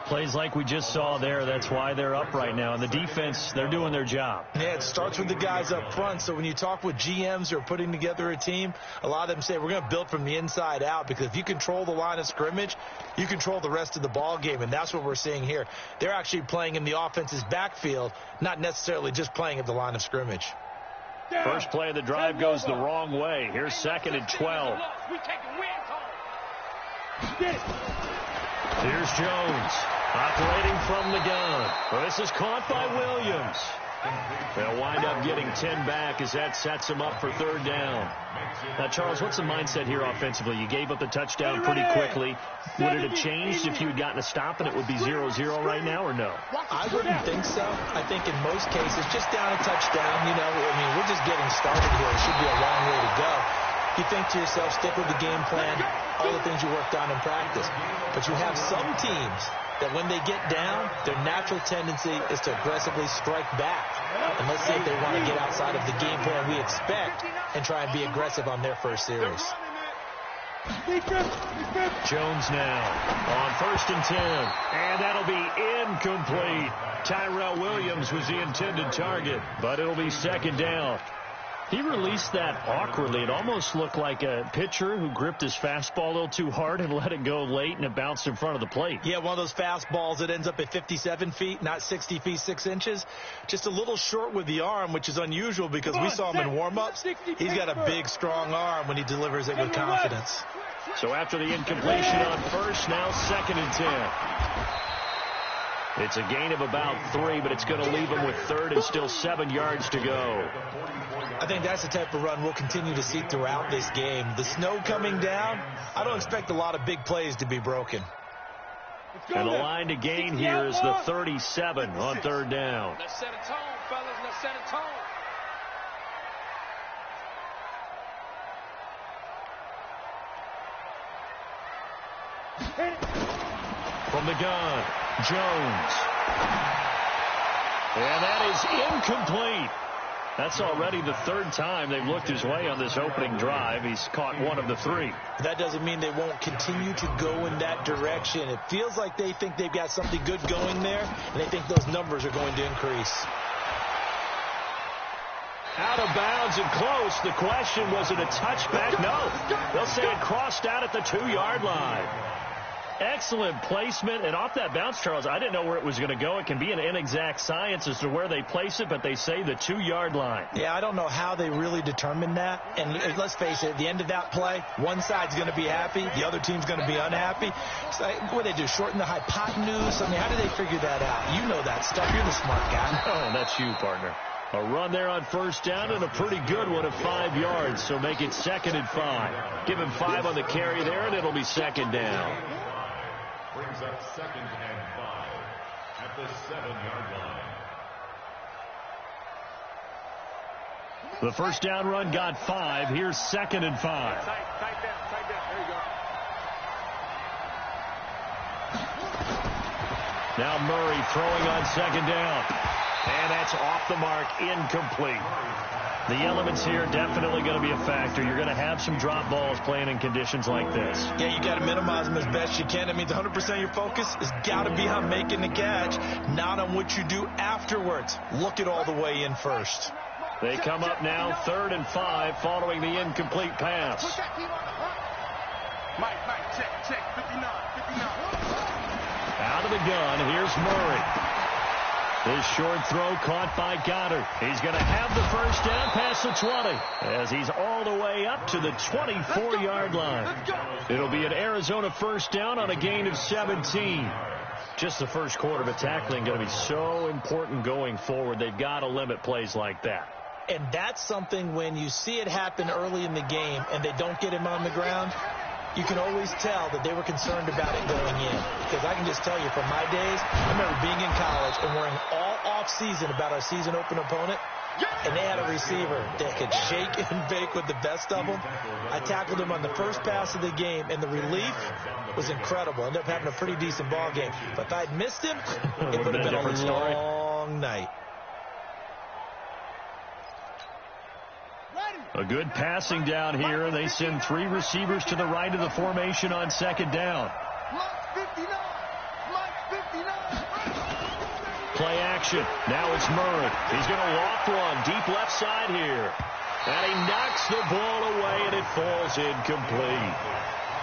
Plays like we just saw there. That's why they're up right now. And the defense, they're doing their job. Yeah, it starts with the guys up front. So when you talk with GMs who are putting together a team, a lot of them say we're going to build from the inside out, because if you control the line of scrimmage, you control the rest of the ball game. And that's what we're seeing here. They're actually playing in the offense's backfield, not necessarily just playing at the line of scrimmage. First play of the drive goes the wrong way. Here's 2nd and 12. Here's Jones operating from the gun. Well, this is caught by Williams. They'll wind up getting 10 back as that sets them up for 3rd down. Now, Charles, what's the mindset here offensively? You gave up the touchdown pretty quickly. Would it have changed if you had gotten a stop and it would be 0-0 right now, or no? I wouldn't think so. I think in most cases, just down a touchdown, you know, I mean, we're just getting started here. It should be a long way to go. You think to yourself, stick with the game plan, all the things you worked on in practice. But you have some teams that when they get down, their natural tendency is to aggressively strike back. And let's see if they want to get outside of the game plan we expect and try and be aggressive on their first series. Jones now on 1st and 10. And that'll be incomplete. Tyrell Williams was the intended target, but it'll be 2nd down. He released that awkwardly. It almost looked like a pitcher who gripped his fastball a little too hard and let it go late, and it bounced in front of the plate. Yeah, one of those fastballs that ends up at 57 feet, not 60 feet, 6 inches. Just a little short with the arm, which is unusual because we saw him in warm-ups. He's got a big, strong arm when he delivers it with confidence. So after the incompletion on 1st, now 2nd and 10. It's a gain of about 3, but it's going to leave them with 3rd and still 7 yards to go. I think that's the type of run we'll continue to see throughout this game. The snow coming down, I don't expect a lot of big plays to be broken. And the line to gain here is the 37 on 3rd down. Let's set a tone, fellas. Let's set a tone. From the gun, Jones. And that is incomplete. That's already the 3rd time they've looked his way on this opening drive. He's caught 1 of the 3. That doesn't mean they won't continue to go in that direction. It feels like they think they've got something good going there, and they think those numbers are going to increase. Out of bounds and close. The question, was it a touchback? No. They'll say it crossed out at the 2-yard line. Excellent placement, and off that bounce, Charles, I didn't know where it was going to go. It can be an inexact science as to where they place it, but they say the 2-yard line. Yeah, I don't know how they really determined that. And let's face it, at the end of that play, one side's going to be happy, the other team's going to be unhappy. So what do they do, shorten the hypotenuse? I mean, how do they figure that out? You know that stuff. You're the smart guy. Oh, that's you, partner. A run there on 1st down and a pretty good one of 5 yards, so make it 2nd and 5. Give him 5 on the carry there, and it'll be 2nd down. Brings up 2nd and 5 at the 7-yard line. The 1st down run got 5. Here's 2nd and 5. Tight down. There you go. Now Murray throwing on 2nd down. And that's off the mark, incomplete. The elements here definitely going to be a factor. You're going to have some drop balls playing in conditions like this. Yeah, you got to minimize them as best you can. That means 100% of your focus has got to be on making the catch, not on what you do afterwards. Look it all the way in first. They come up now 3rd and 5 following the incomplete pass. Mike, check, 59. Out of the gun, here's Murray. This short throw caught by Goddard. He's going to have the first down past the 20 as he's all the way up to the 24-yard line. It'll be an Arizona first down on a gain of 17. Just the first quarter of a tackling going to be so important going forward. They've got to limit plays like that. And that's something when you see it happen early in the game and they don't get him on the ground, you can always tell that they were concerned about it going in. Because I can just tell you from my days, I remember being in college and worrying all off-season about our season open opponent, and they had a receiver that could shake and bake with the best of them. I tackled him on the first pass of the game, and the relief was incredible. Ended up having a pretty decent ball game. But if I'd missed him, it would have been a long night. A good passing down here, and they send 3 receivers to the right of the formation on second down. Play action. Now it's Murray. He's going to loft one deep left side here. And he knocks the ball away, and it falls incomplete.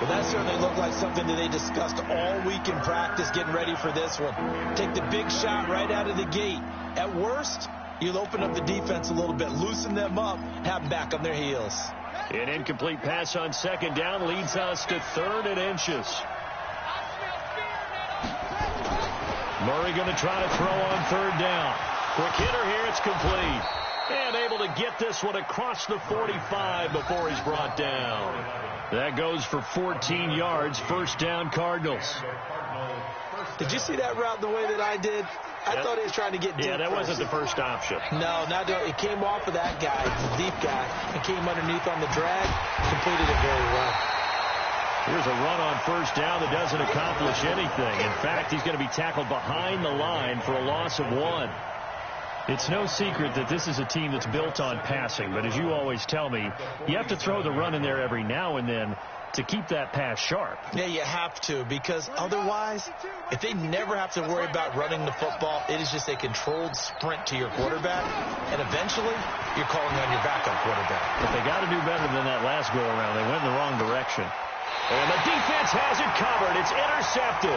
Well, that certainly looked like something that they discussed all week in practice getting ready for this one. Take the big shot right out of the gate. At worst, you'll open up the defense a little bit, loosen them up, have them back on their heels. An incomplete pass on second down leads us to 3rd and inches. Murray going to try to throw on 3rd down. Quick hitter here, it's complete. And able to get this one across the 45 before he's brought down. That goes for 14 yards, first down Cardinals. Did you see that route the way that I did? I thought he was trying to get deep. Yeah, that wasn't the first option. No, not it came off of that guy, the deep guy, and came underneath on the drag, completed it very well. Here's a run on first down that doesn't accomplish anything. In fact, he's going to be tackled behind the line for a loss of 1. It's no secret that this is a team that's built on passing, but as you always tell me, you have to throw the run in there every now and then to keep that pass sharp. Yeah, you have to, because otherwise, if they never have to worry about running the football, it is just a controlled sprint to your quarterback, and eventually, you're calling on your backup quarterback. But they got to do better than that last go-around. They went in the wrong direction. And the defense has it covered. It's intercepted.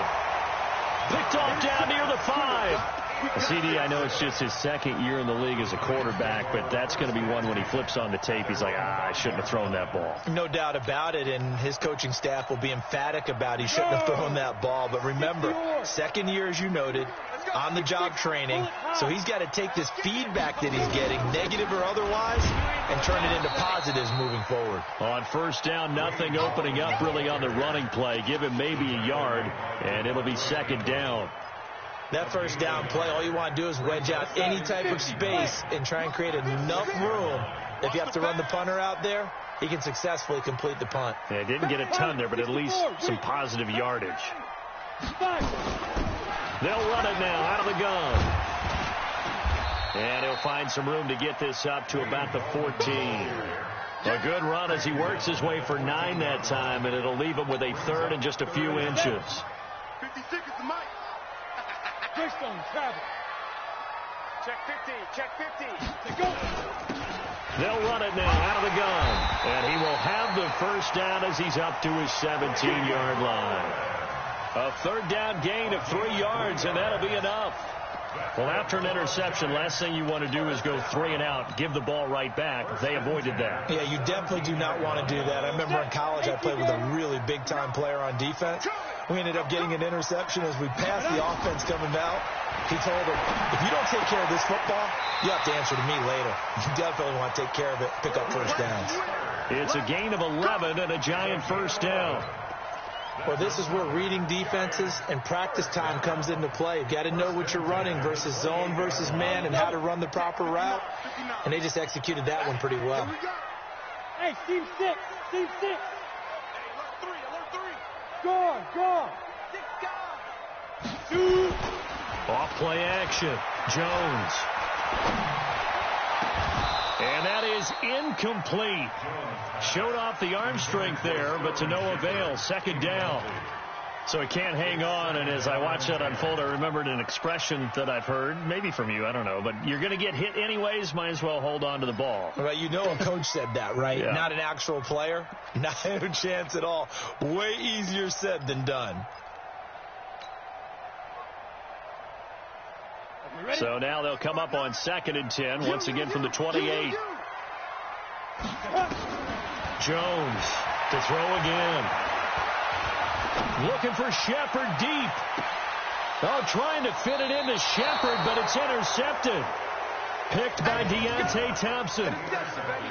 Picked off down near the 5. CD, I know it's just his 2nd year in the league as a quarterback, but that's going to be one when he flips on the tape. He's like, I shouldn't have thrown that ball. No doubt about it, and his coaching staff will be emphatic about he shouldn't have thrown that ball. But remember, 2nd year, as you noted, on-the-job training, so he's got to take this feedback that he's getting, negative or otherwise, and turn it into positives moving forward. On first down, nothing opening up really on the running play. Give him maybe a yard, and it'll be 2nd down. That first down play, all you want to do is wedge out any type of space and try and create enough room. If you have to run the punter out there, he can successfully complete the punt. Yeah, didn't get a ton there, but at least some positive yardage. They'll run it now out of the gun. And he'll find some room to get this up to about the 14. A good run as he works his way for 9 that time, and it'll leave him with a 3rd and just a few inches. 56 is the mic. Greystone, travel. Check 50. Let's go. They'll run it now out of the gun. And he will have the first down as he's up to his 17-yard line. A 3rd down gain of 3 yards, and that'll be enough. Well, after an interception, last thing you want to do is go 3 and out, give the ball right back. They avoided that. Yeah, you definitely do not want to do that. I remember in college I played with a really big-time player on defense. We ended up getting an interception as we passed the offense coming out. He told him, if you don't take care of this football, you have to answer to me later. You definitely want to take care of it, pick up first downs. It's a gain of 11 and a giant first down. Well, this is where reading defenses and practice time comes into play. You've got to know what you're running versus zone versus man and how to run the proper route. And they just executed that one pretty well. Hey, team 6. Go. Off play action. Jones. And that is incomplete. Showed off the arm strength there, but to no avail. 2nd down. So he can't hang on, and as I watch that unfold, I remembered an expression that I've heard, maybe from you, I don't know, but you're going to get hit anyways, might as well hold on to the ball. Well, you know a coach said that, right? Yeah. Not an actual player. Not a chance at all. Way easier said than done. So now they'll come up on 2nd and 10, once again from the 28. Jones to throw again. Looking for Shepard deep. Oh, trying to fit it into Shepard, but it's intercepted. Picked by Deontay Thompson.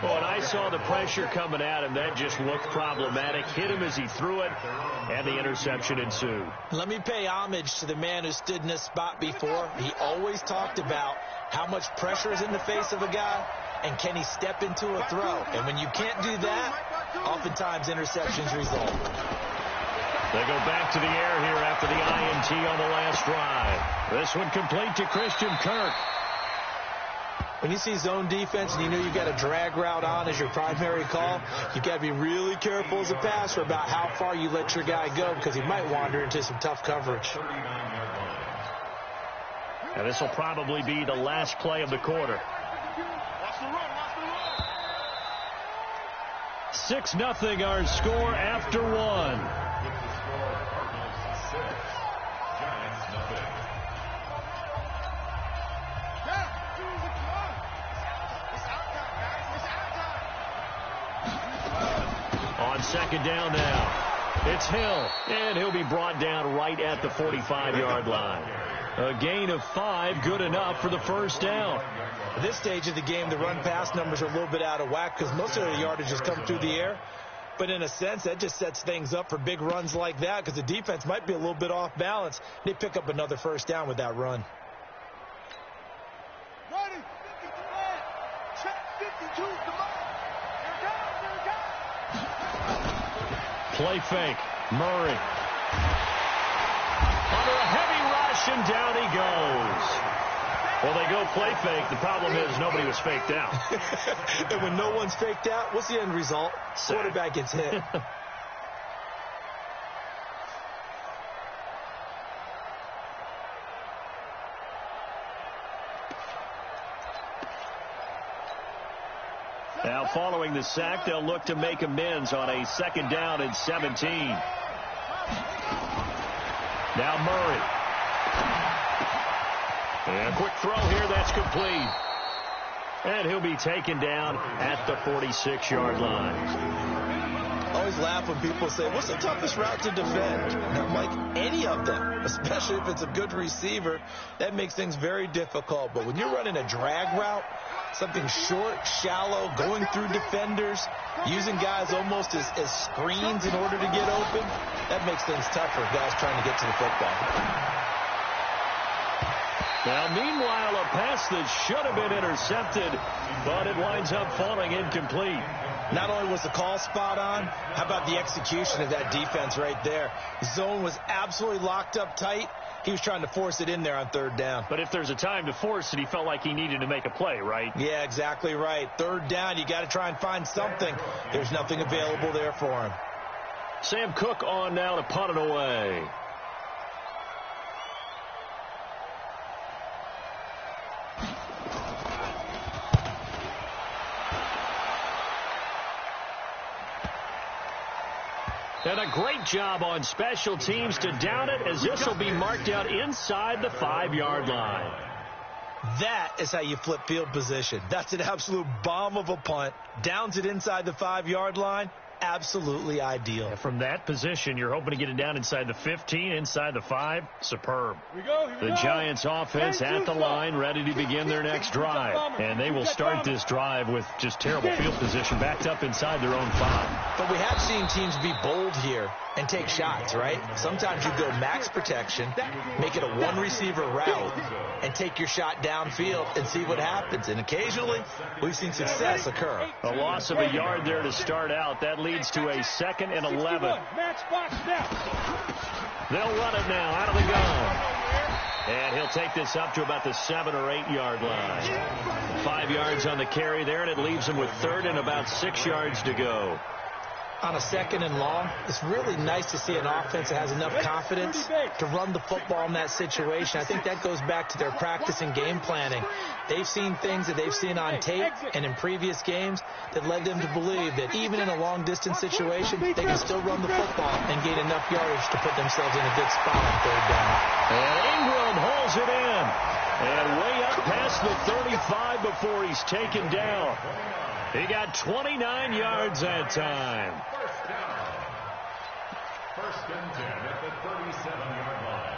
Oh, and I saw the pressure coming at him. That just looked problematic. Hit him as he threw it, and the interception ensued. Let me pay homage to the man who stood in this spot before. He always talked about how much pressure is in the face of a guy, and can he step into a throw. And when you can't do that, oftentimes interceptions result. They go back to the air here after the INT on the last drive. This one complete to Christian Kirk. When you see zone defense and you know you've got a drag route on as your primary call, you've got to be really careful as a passer about how far you let your guy go because he might wander into some tough coverage. And this will probably be the last play of the quarter. 6-0 our score after one. On 2nd down now, it's Hill, and he'll be brought down right at the 45-yard line. A gain of 5, good enough for the first down. At this stage of the game, the run-pass numbers are a little bit out of whack because most of the yardage has come through the air. But in a sense, that just sets things up for big runs like that because the defense might be a little bit off balance. They pick up another first down with that run. Ready, 53, check 52, come on. Play fake. Murray. Under a heavy rush, and down he goes. Well, they go play fake. The problem is nobody was faked out. And when no one's faked out, what's the end result? Quarterback gets hit. Now, following the sack, they'll look to make amends on a 2nd down and 17. Now Murray. And a quick throw here, that's complete. And he'll be taken down at the 46-yard line. I always laugh when people say, what's the toughest route to defend? And I'm like, any of them, especially if it's a good receiver, that makes things very difficult. But when you're running a drag route, something short, shallow, going through defenders, using guys almost as screens in order to get open, that makes things tougher, guys trying to get to the football. Now, meanwhile, a pass that should have been intercepted, but it winds up falling incomplete. Not only was the call spot on, how about the execution of that defense right there? The zone was absolutely locked up tight. He was trying to force it in there on 3rd down. But if there's a time to force it, he felt like he needed to make a play, right? Yeah, exactly right. 3rd down, you got to try and find something. There's nothing available there for him. Sam Cook on now to punt it away. And a great job on special teams to down it, as this will be marked out inside the 5-yard line. That is how you flip field position. That's an absolute bomb of a punt. Downs it inside the 5-yard line. Absolutely ideal. From that position, you're hoping to get it down inside the 15, inside the 5. Superb. Here we go. The Giants offense at the line, ready to begin their next drive. And they will start this drive with just terrible field position, backed up inside their own 5. But we have seen teams be bold here and take shots, right? Sometimes you go max protection, make it a one-receiver route, and take your shot downfield and see what happens. And occasionally, we've seen success occur. A loss of a yard there to start out. That leads to a 2nd and 11. They'll run it now out of the gun. And he'll take this up to about the 7 or 8 yard line. 5 yards on the carry there, and it leaves him with 3rd and about 6 yards to go. on a 2nd and long, it's really nice to see an offense that has enough confidence to run the football in that situation. I think that goes back to their practice and game planning. They've seen things that they've seen on tape and in previous games that led them to believe that even in a long-distance situation, they can still run the football and gain enough yardage to put themselves in a good spot on 3rd down. And Ingram holds it in. And way up past the 35 before he's taken down. He got 29 yards that time. First and 10 at the 37-yard line.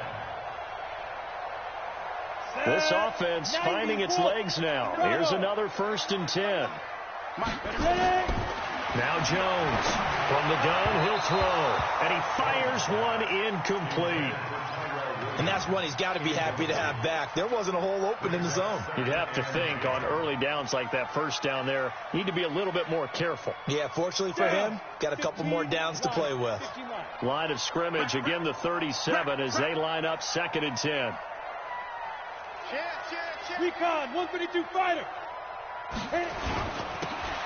This offense finding its legs now. Here's another 1st and 10. Now Jones from the gun, he'll throw. And he fires one incomplete. And that's one he's got to be happy to have back. There wasn't a hole open in the zone. You'd have to think on early downs like that 1st down there, need to be a little bit more careful. Yeah, fortunately for him, got a couple more downs to play with. Line of scrimmage, again the 37 as they line up 2nd and 10. Recon, 132 fighter.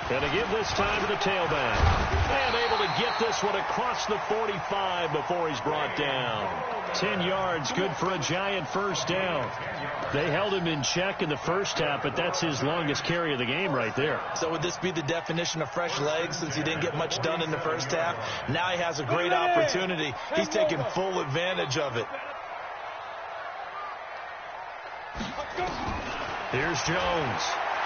Going to give this time to the tailback. And able to get this one across the 45 before he's brought down. 10 yards, good for a giant 1st down. They held him in check in the 1st half, but that's his longest carry of the game right there. So would this be the definition of fresh legs since he didn't get much done in the 1st half? Now he has a great opportunity. He's taking full advantage of it. Here's Jones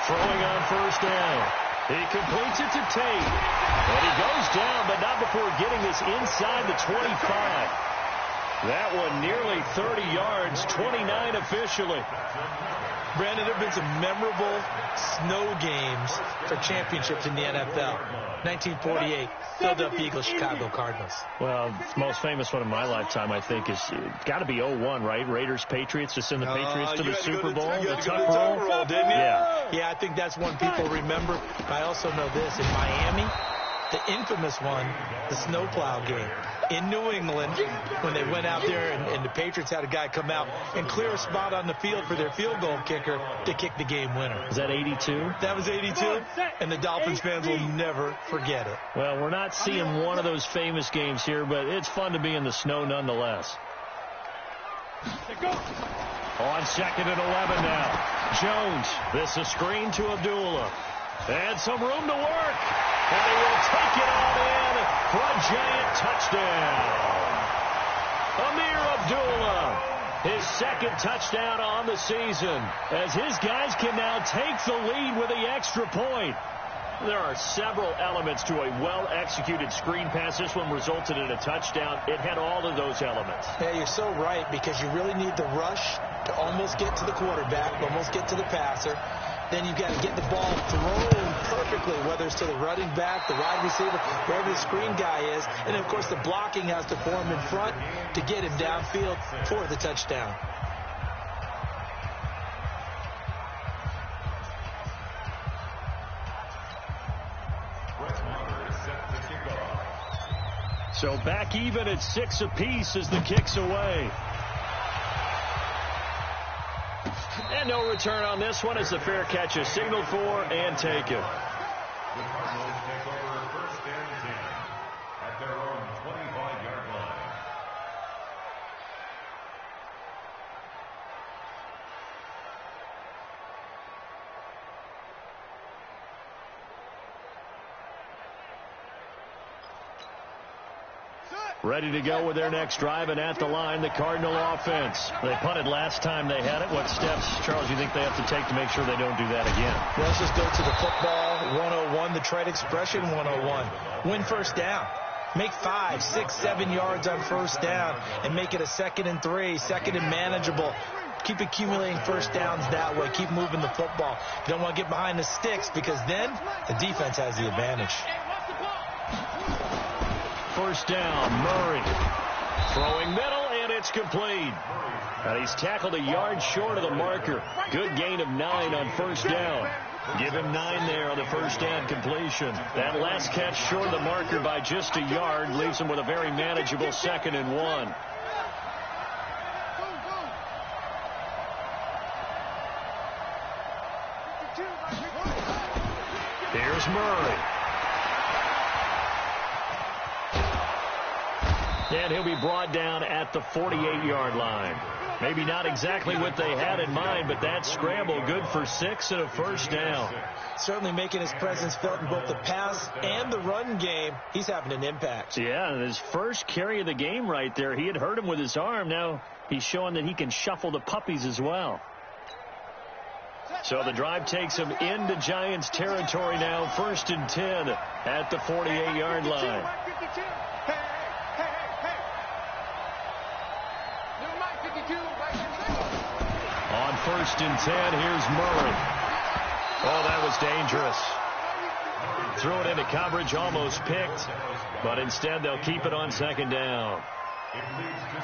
throwing on 1st down. He completes it to Tate. And he goes down, but not before getting this inside the 25. That one nearly 30 yards, 29 officially. Brandon, there have been some memorable snow games for championships in the NFL. 1948, Philadelphia Eagles, Chicago Cardinals. Well, the most famous one of my lifetime, I think, is got to be 01, right? Raiders, Patriots, to send the Patriots to the Super Bowl. The tuck roll, didn't you? Yeah, I think that's one people remember. But I also know this. In Miami, the infamous one, the snowplow game. In New England, when they went out there and the Patriots had a guy come out and clear a spot on the field for their field goal kicker to kick the game winner. Is that 82? That was 82, and the Dolphins fans will never forget it. Well, we're not seeing one of those famous games here, but it's fun to be in the snow nonetheless. On 2nd and 11 now. Jones, this a screen to Abdullah. And some room to work. And he will take it all in for a giant touchdown. Amir Abdullah, his 2nd touchdown on the season, as his guys can now take the lead with the extra point. There are several elements to a well-executed screen pass. This one resulted in a touchdown. It had all of those elements. Yeah, you're so right, because you really need the rush to almost get to the quarterback, almost get to the passer. Then you've got to get the ball thrown perfectly, whether it's to the running back, the wide receiver, wherever the screen guy is. And, then, of course, the blocking has to form in front to get him downfield for the touchdown. So back even at 6 apiece as the kick's away. And no return on this one as the fair catch is signaled for and taken. The Cardinals take over 1st and 10 at their own 25-yard line. Ready to go with their next drive, and at the line, the Cardinal offense. They punted last time they had it. What steps, Charles, you think they have to take to make sure they don't do that again? Well, let's just go to the football 101, the trade expression 101. Win 1st down. Make 5, 6, 7 yards on 1st down and make it a 2nd and 3, 2nd and manageable. Keep accumulating 1st downs that way. Keep moving the football. You don't want to get behind the sticks because then the defense has the advantage. 1st down, Murray. Throwing middle, and it's complete. And he's tackled a yard short of the marker. Good gain of 9 on 1st down. Give him 9 there on the 1st down completion. That last catch short of the marker by just a yard leaves him with a very manageable 2nd and 1. Here's Murray. And he'll be brought down at the 48-yard line. Maybe not exactly what they had in mind, but that scramble good for 6 and a first down. Certainly making his presence felt in both the pass and the run game. He's having an impact. Yeah, and his first carry of the game right there. He had hurt him with his arm. Now he's showing that he can shuffle the puppies as well. So the drive takes him into Giants territory now. 1st and 10 at the 48-yard line. On 1st and 10, here's Murray. Oh, that was dangerous. Threw it into coverage, almost picked, but instead they'll keep it on 2nd down.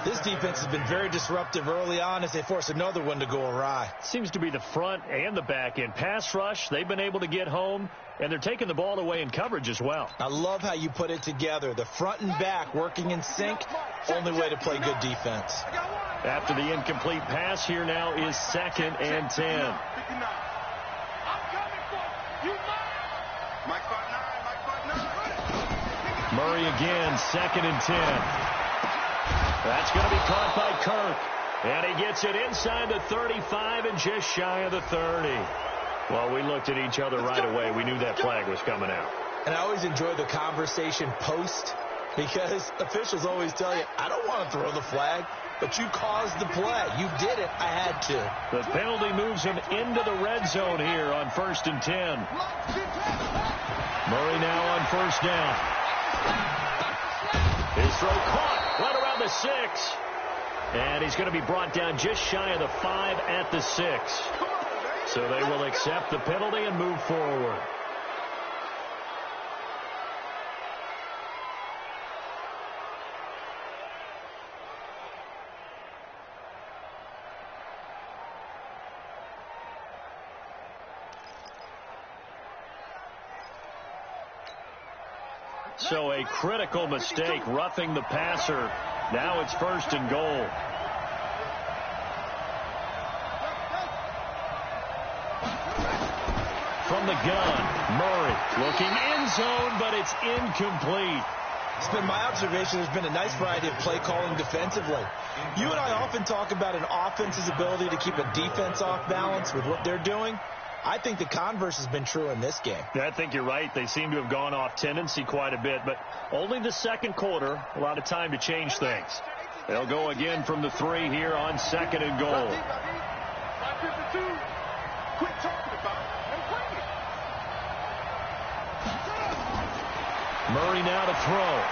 This defense has been very disruptive early on as they force another one to go awry. Seems to be the front and the back end. Pass rush, they've been able to get home, and they're taking the ball away in coverage as well. I love how you put it together. The front and back working in sync, only way to play good defense. After the incomplete pass, here now is 2nd and 10. Murray again, 2nd and 10. That's going to be caught by Kirk. And he gets it inside the 35 and just shy of the 30. Well, we looked at each other right away. We knew that flag was coming out. And I always enjoy the conversation post because officials always tell you, I don't want to throw the flag, but you caused the play. You did it. I had to. The penalty moves him into the red zone here on 1st and 10. Murray now on 1st down. His throw caught right around the 6. And he's going to be brought down just shy of the 5 at the 6. So they will accept the penalty and move forward. So a critical mistake, roughing the passer. Now it's 1st and goal. From the gun, Murray looking end zone, but it's incomplete. It's been my observation there's been a nice variety of play calling defensively. You and I often talk about an offense's ability to keep a defense off balance with what they're doing. I think the converse has been true in this game. Yeah, I think you're right. They seem to have gone off tendency quite a bit, but only the 2nd quarter, a lot of time to change things. They'll go again from the 3 here on 2nd and goal. Murray now to throw.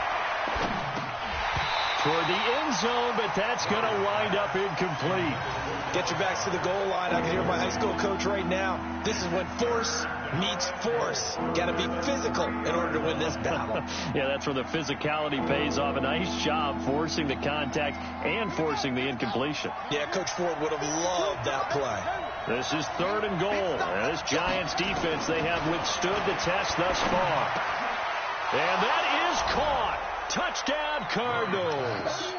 Toward the end zone, but that's going to wind up incomplete. Get your backs to the goal line. I can hear my high school coach right now. This is when force meets force. Got to be physical in order to win this battle. Yeah, that's where the physicality pays off. A nice job forcing the contact and forcing the incompletion. Yeah, Coach Ford would have loved that play. This is 3rd and goal. And this Giants defense, they have withstood the test thus far. And that is caught. Touchdown, Cardinals.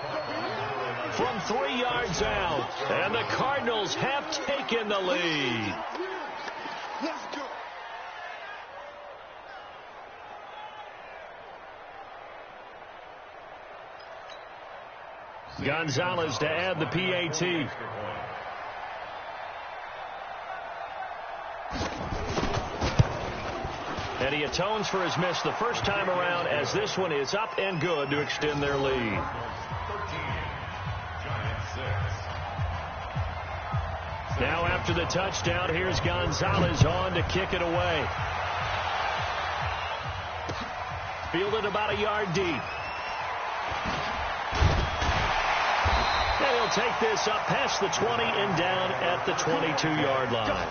From 3 yards out. And the Cardinals have taken the lead. Gonzalez to add the PAT. And he atones for his miss the first time around as this one is up and good to extend their lead. Now after the touchdown, here's Gonzalez on to kick it away. Fielded about a yard deep. And he'll take this up past the 20 and down at the 22-yard line.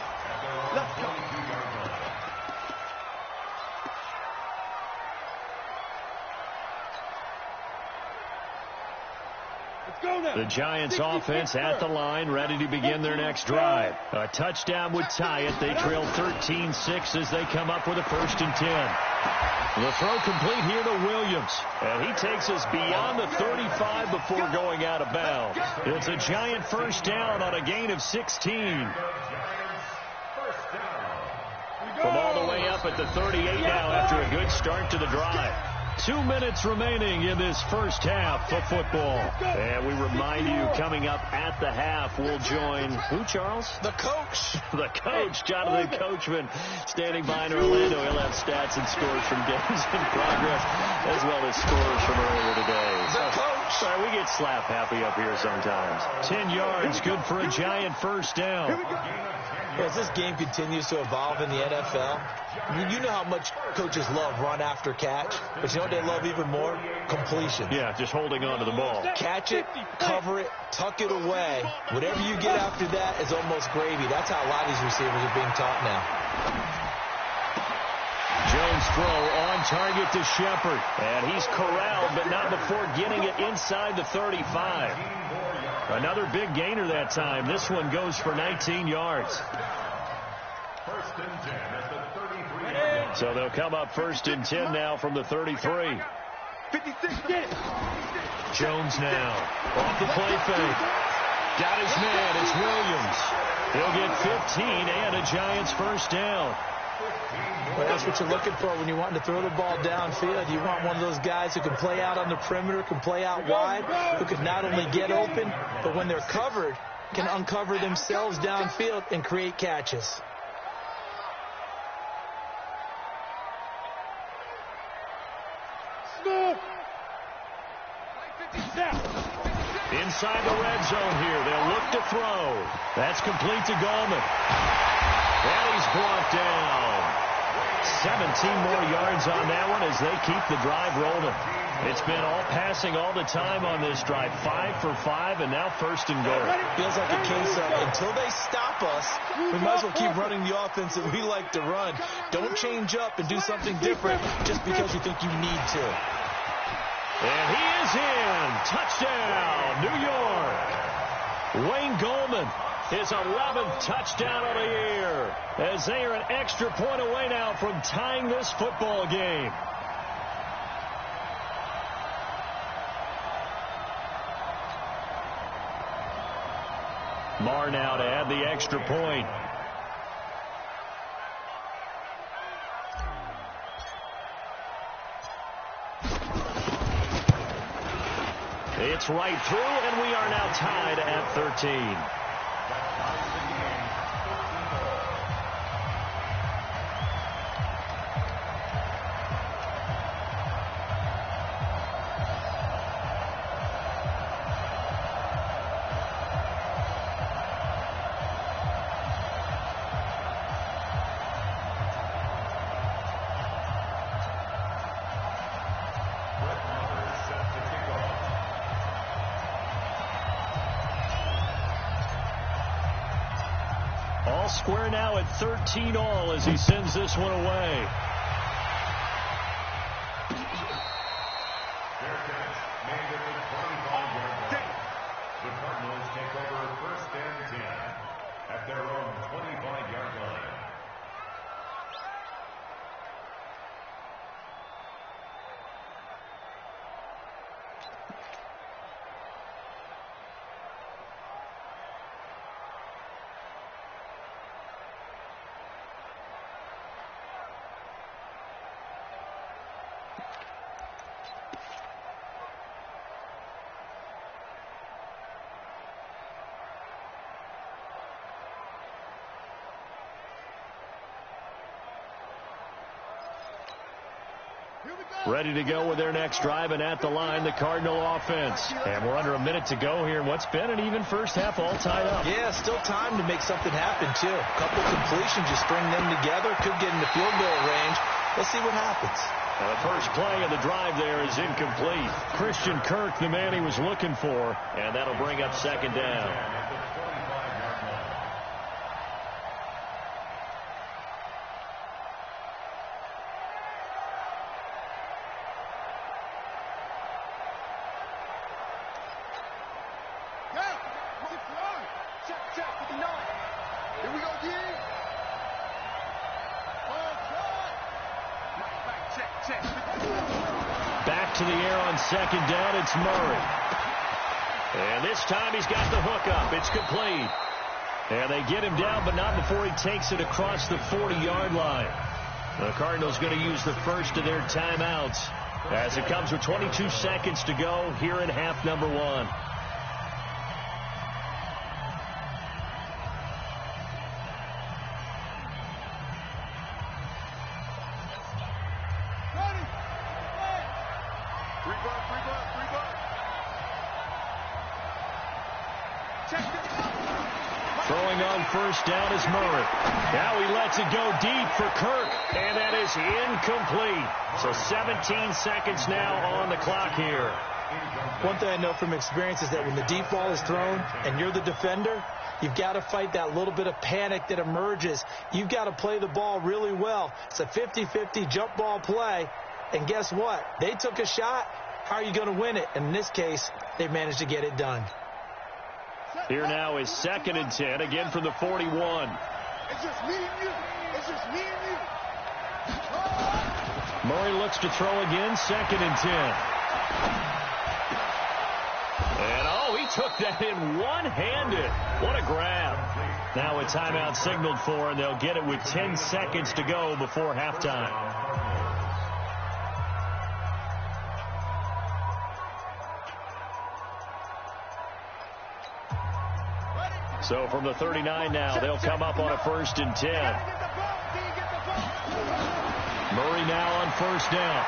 The Giants offense at the line, ready to begin their next drive. A touchdown would tie it. They trail 13-6 as they come up with a 1st and 10. The throw complete here to Williams. And he takes us beyond the 35 before going out of bounds. It's a Giant 1st down on a gain of 16. From all the way up at the 38 now after a good start to the drive. 2 minutes remaining in this first half of football. And we remind you, coming up at the half, we'll join who, Charles? The coach. The coach, Jonathan Coachman, standing by in Orlando. He'll have stats and scores from games in progress, as well as scores from earlier today. The coach. Sorry, we get slap happy up here sometimes. 10 yards, good for a giant first down. As this game continues to evolve in the NFL, you know how much coaches love run after catch, but you know what they love even more? Completion. Yeah, just holding on to the ball. Catch it, cover it, tuck it away. Whatever you get after that is almost gravy. That's how a lot of these receivers are being taught now. Jones throw on target to Shepard. And he's corralled, but not before getting it inside the 35. Another big gainer that time. This one goes for 19 yards. First and 10 at the 33. So they'll come up first and 10 now from the 33. 56, get it. Jones now. Off the play fake. Got his man. It's Williams. He'll get 15 and a Giants first down. Well, that's what you're looking for when you want to throw the ball downfield. You want one of those guys who can play out on the perimeter, can play out wide, who can not only get open, but when they're covered, can uncover themselves downfield and create catches. Inside the red zone here. They'll look to throw. That's complete to Gallman. And he's brought down. 17 more yards on that one as they keep the drive rolling. It's been all passing all the time on this drive. 5 for 5, and now first and goal. Feels like a case of until they stop us, we might as well keep running the offense that we like to run. Don't change up and do something different just because you think you need to. And he is in. Touchdown, New York. Wayne Gallman, his 11th touchdown of the year, as they are an extra point away now from tying this football game. Marr now to add the extra point. It's right through, and we are now tied at 13. Square now at 13 all as he sends this one away. Fair catch made at the 25-yard line. The Cardinals take over first and 10 at their own 25-yard line. Ready to go with their next drive, and at the line, the Cardinal offense. And we're under a minute to go here in what's been an even first half, all tied up. Yeah, still time to make something happen, too. A couple completions, just string them together. Could get into field goal range. Let's see what happens. Now the first play of the drive there is incomplete. Christian Kirk, the man he was looking for, and that'll bring up second down. Back to the air on second down, it's Murray. And this time he's got the hook up. It's complete. And they get him down, but not before he takes it across the 40-yard line. The Cardinals going to use the first of their timeouts as it comes with 22 seconds to go here in half number one. Throwing on first down is Murray. Now he lets it go deep for Kirk, and that is incomplete. So 17 seconds now on the clock here. One thing I know from experience is that when the deep ball is thrown and you're the defender, you've got to fight that little bit of panic that emerges. You've got to play the ball really well. It's a 50-50 jump ball play, and guess what? They took a shot. How are you going to win it? And in this case, they managed to get it done. Here now is 2nd and 10, again from the 41. It's just me and you. It's just me and you. Murray looks to throw again, 2nd and 10. And, oh, he took that in one-handed. What a grab. Now a timeout signaled for, and they'll get it with 10 seconds to go before halftime. So from the 39 now, they'll come up on a 1st and 10. Murray now on first down.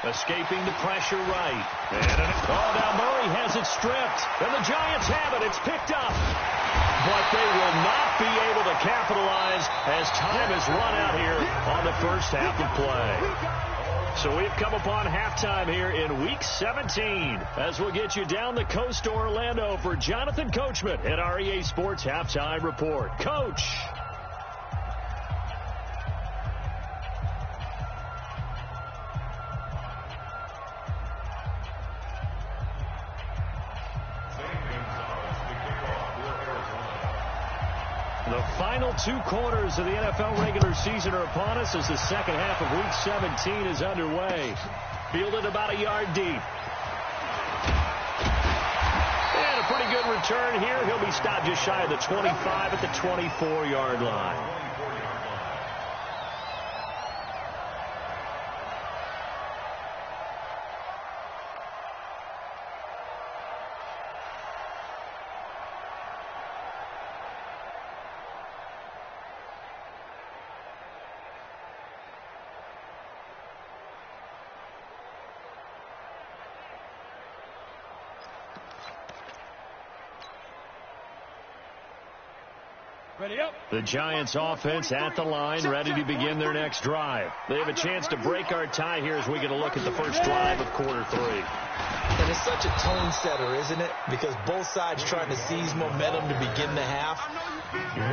Escaping the pressure right. Now Murray has it stripped. And the Giants have it. It's picked up. But they will not be able to capitalize as time has run out here on the first half of play. So we've come upon halftime here in Week 17 as we'll get you down the coast to Orlando for Jonathan Coachman at our EA Sports Halftime Report. Coach. The final 2 quarters of the NFL regular season are upon us as the second half of Week 17 is underway. Fielded about a yard deep. And a pretty good return here. He'll be stopped just shy of the 25 at the 24-yard line. The Giants offense at the line, ready to begin their next drive. They have a chance to break our tie here as we get a look at the first drive of quarter 3. And it's such a tone setter, isn't it? Because both sides trying to seize momentum to begin the half.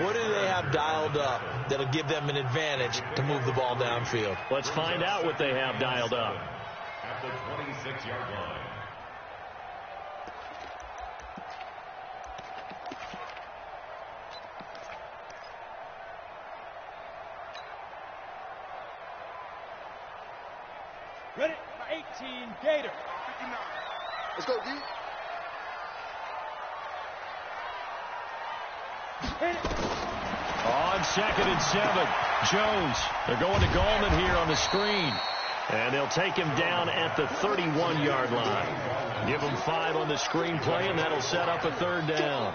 What do they have dialed up that'll give them an advantage to move the ball downfield? Let's find out what they have dialed up. At the 26-yard line. Ready? 18, Gator. 59. Let's go, D. On 2nd and 7, Jones. They're going to Gallman here on the screen. And they'll take him down at the 31-yard line. Give him 5 on the screen play, and that'll set up a 3rd down.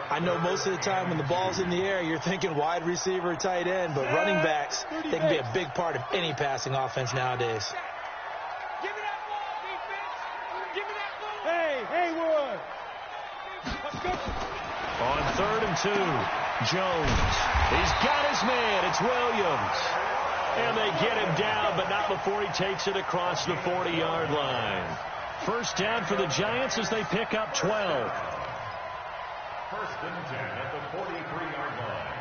I know most of the time when the ball's in the air, you're thinking wide receiver, tight end, but running backs, they can be a big part of any passing offense nowadays. Haywood. On 3rd and 2, Jones. He's got his man. It's Williams. And they get him down, but not before he takes it across the 40-yard line. First down for the Giants as they pick up 12. 1st and 10 at the 43-yard line.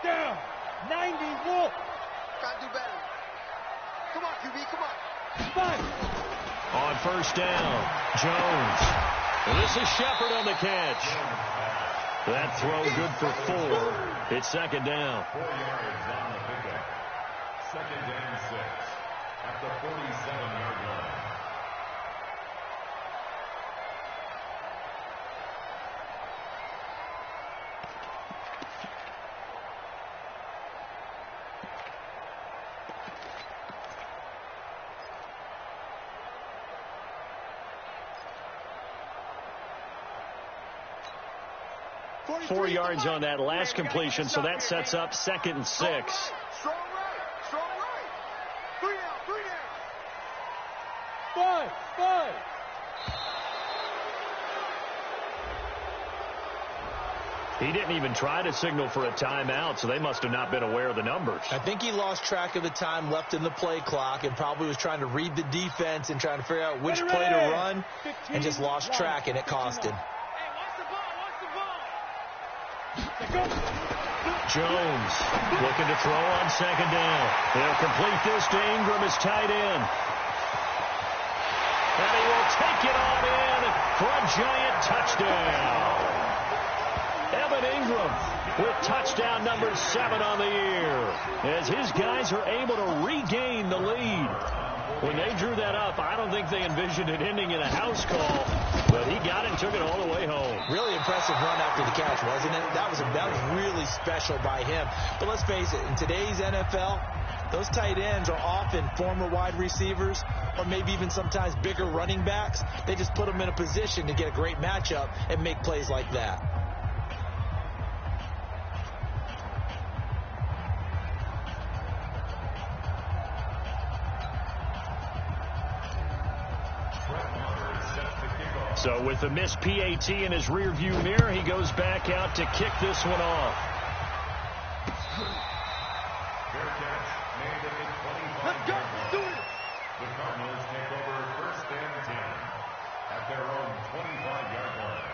Down. 90, Wolf. Gotta do better. Come on, QB, come on. 5. On first down, Jones. And this is Shepard on the catch. That throw good for 4. It's 2nd down. 4 yards on the pickup. 2nd and 6 at the 47-yard line. 4 yards on that last completion, so that sets up 2nd and 6. Strong right. Strong right. 3 down. 5. He didn't even try to signal for a timeout, so they must have not been aware of the numbers. I think he lost track of the time left in the play clock and probably was trying to read the defense and trying to figure out which play to run and just lost track, and it cost him. Jones looking to throw on 2nd down. They'll complete this to Ingram as tight end. And he will take it on in for a giant touchdown. Evan Ingram with touchdown number 7 on the year as his guys are able to regain the lead. When they drew that up, I don't think they envisioned it ending in a house call, but he got it and took it all the way home. Really impressive run after the catch, wasn't it? That was really special by him. But let's face it, in today's NFL, those tight ends are often former wide receivers or maybe even sometimes bigger running backs. They just put them in a position to get a great matchup and make plays like that. So with the missed PAT in his rearview mirror, he goes back out to kick this one off. Let's go. Do it. The Cardinals take over 1st and 10 at their own 25-yard line.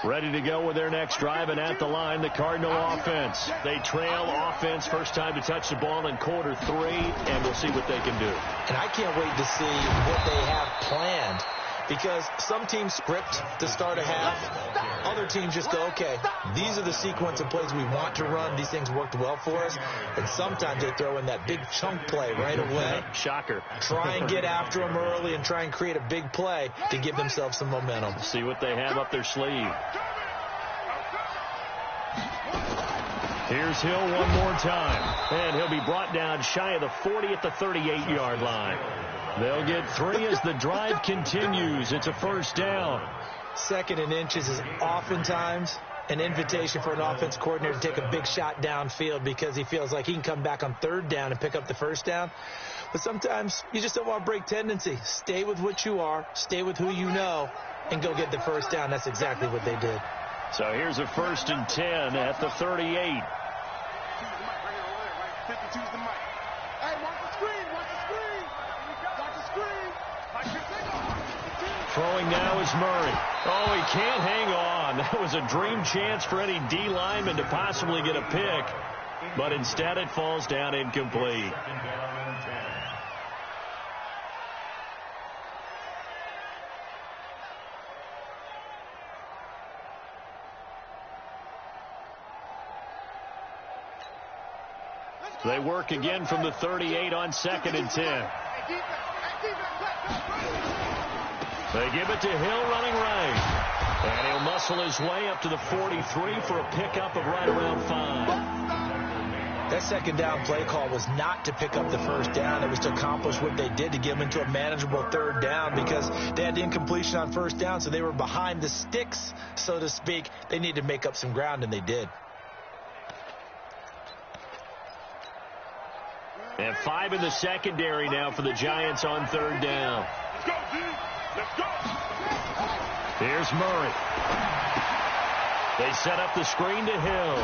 Ready to go with their next drive, and at the line, the Cardinal offense. They trail offense, first time to touch the ball in quarter 3, and we'll see what they can do. And I can't wait to see what they have planned, because some teams script to start a half. Other teams just go, okay, these are the sequence of plays we want to run. These things worked well for us. And sometimes they throw in that big chunk play right away. Shocker. Try and get after them early and try and create a big play to give themselves some momentum. See what they have up their sleeve. Here's Hill one more time. And he'll be brought down shy of the 40 at the 38-yard line. They'll get 3 as the drive continues. It's a 1st down. 2nd and inches is oftentimes an invitation for an offense coordinator to take a big shot downfield because he feels like he can come back on 3rd down and pick up the 1st down. But sometimes you just don't want to break tendency. Stay with what you are, stay with who you know, and go get the 1st down. That's exactly what they did. So here's a 1st and 10 at the 38. 52's the mic. Hey, watch the screen. Watch the screen. Watch the screen. Throwing now is Murray. Oh, he can't hang on. That was a dream chance for any D lineman to possibly get a pick, but instead it falls down incomplete. They work again from the 38 on 2nd and 10. They give it to Hill running right. And he'll muscle his way up to the 43 for a pickup of right around 5. That 2nd down play call was not to pick up the 1st down. It was to accomplish what they did, to get them into a manageable 3rd down, because they had the incompletion on 1st down, so they were behind the sticks, so to speak. They needed to make up some ground, and they did. And 5 in the secondary now for the Giants on 3rd down. Let's go, D. Let's go. Here's Murray. They set up the screen to Hill.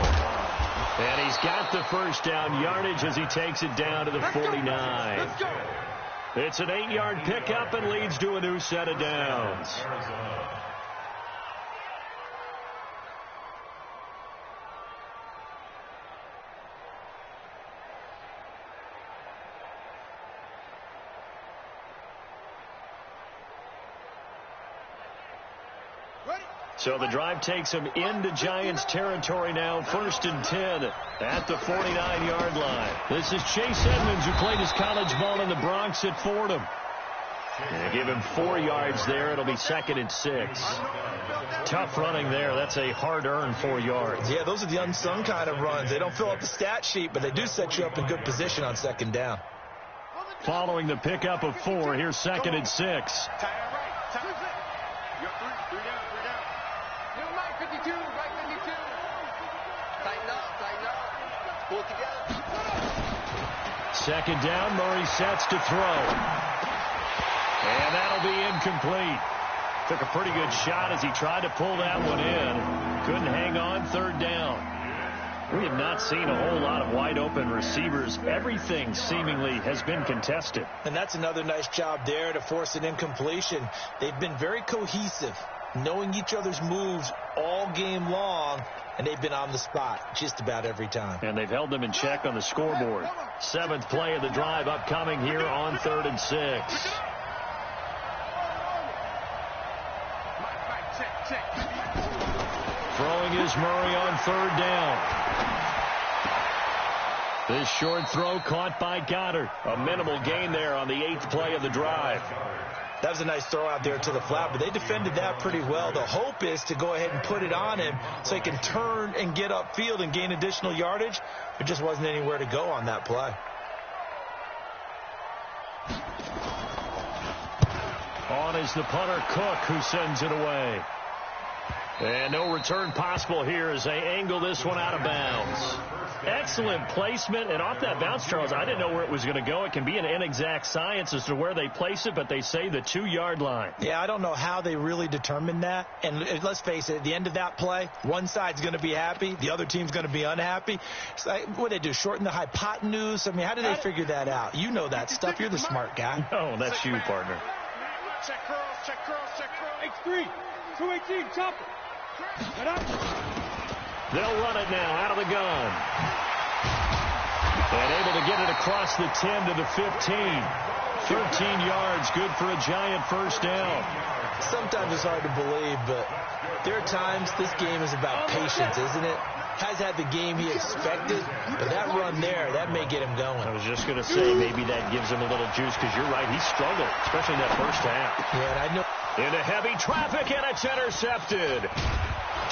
And he's got the 1st down yardage as he takes it down to the 49. Let's go. It's an 8-yard pickup and leads to a new set of downs. So the drive takes him into Giants territory now, 1st and 10 at the 49-yard line. This is Chase Edmonds, who played his college ball in the Bronx at Fordham. And give him 4 yards there. It'll be 2nd and 6. Tough running there. That's a hard-earned 4 yards. Yeah, those are the unsung kind of runs. They don't fill up the stat sheet, but they do set you up in good position on 2nd down. following the pickup of 4. Here's 2nd and 6. Tie it right. Tie it. You got three down. New Mike 52, right 52. Tighten up. Pull it together. 2nd down. Murray sets to throw. And that'll be incomplete. Took a pretty good shot as he tried to pull that one in. Couldn't hang on. 3rd down. We have not seen a whole lot of wide-open receivers. Everything seemingly has been contested. And that's another nice job there to force an incompletion. They've been very cohesive, knowing each other's moves all game long, and they've been on the spot just about every time. And they've held them in check on the scoreboard. 7th play of the drive upcoming here on 3rd and 6. Throwing is Murray on 3rd down. This short throw caught by Goddard. A minimal gain there on the 8th play of the drive. That was a nice throw out there to the flat, but they defended that pretty well. The hope is to go ahead and put it on him so he can turn and get upfield and gain additional yardage. There just wasn't anywhere to go on that play. On is the punter, Cook, who sends it away. And no return possible here as they angle this one out of bounds. Excellent placement, and off that bounce, Charles, I didn't know where it was going to go. It can be an inexact science as to where they place it, but they say the 2-yard line. Yeah, I don't know how they really determined that. And let's face it, at the end of that play, one side's going to be happy, the other team's going to be unhappy. It's like, what do they do, shorten the hypotenuse? I mean, how do they figure that out? You know that stuff. You're the smart guy. No, that's you, partner. Check curls. X3, 218, chopper. Get up. They'll run it now out of the gun. And able to get it across the 10 to the 15. 13 yards, good for a giant 1st down. Sometimes it's hard to believe, but there are times this game is about patience, isn't it? Has had the game he expected, but that run there, that may get him going. I was just going to say maybe that gives him a little juice because you're right, he struggled, especially in that 1st half. Yeah, and I know. Into heavy traffic, and it's intercepted.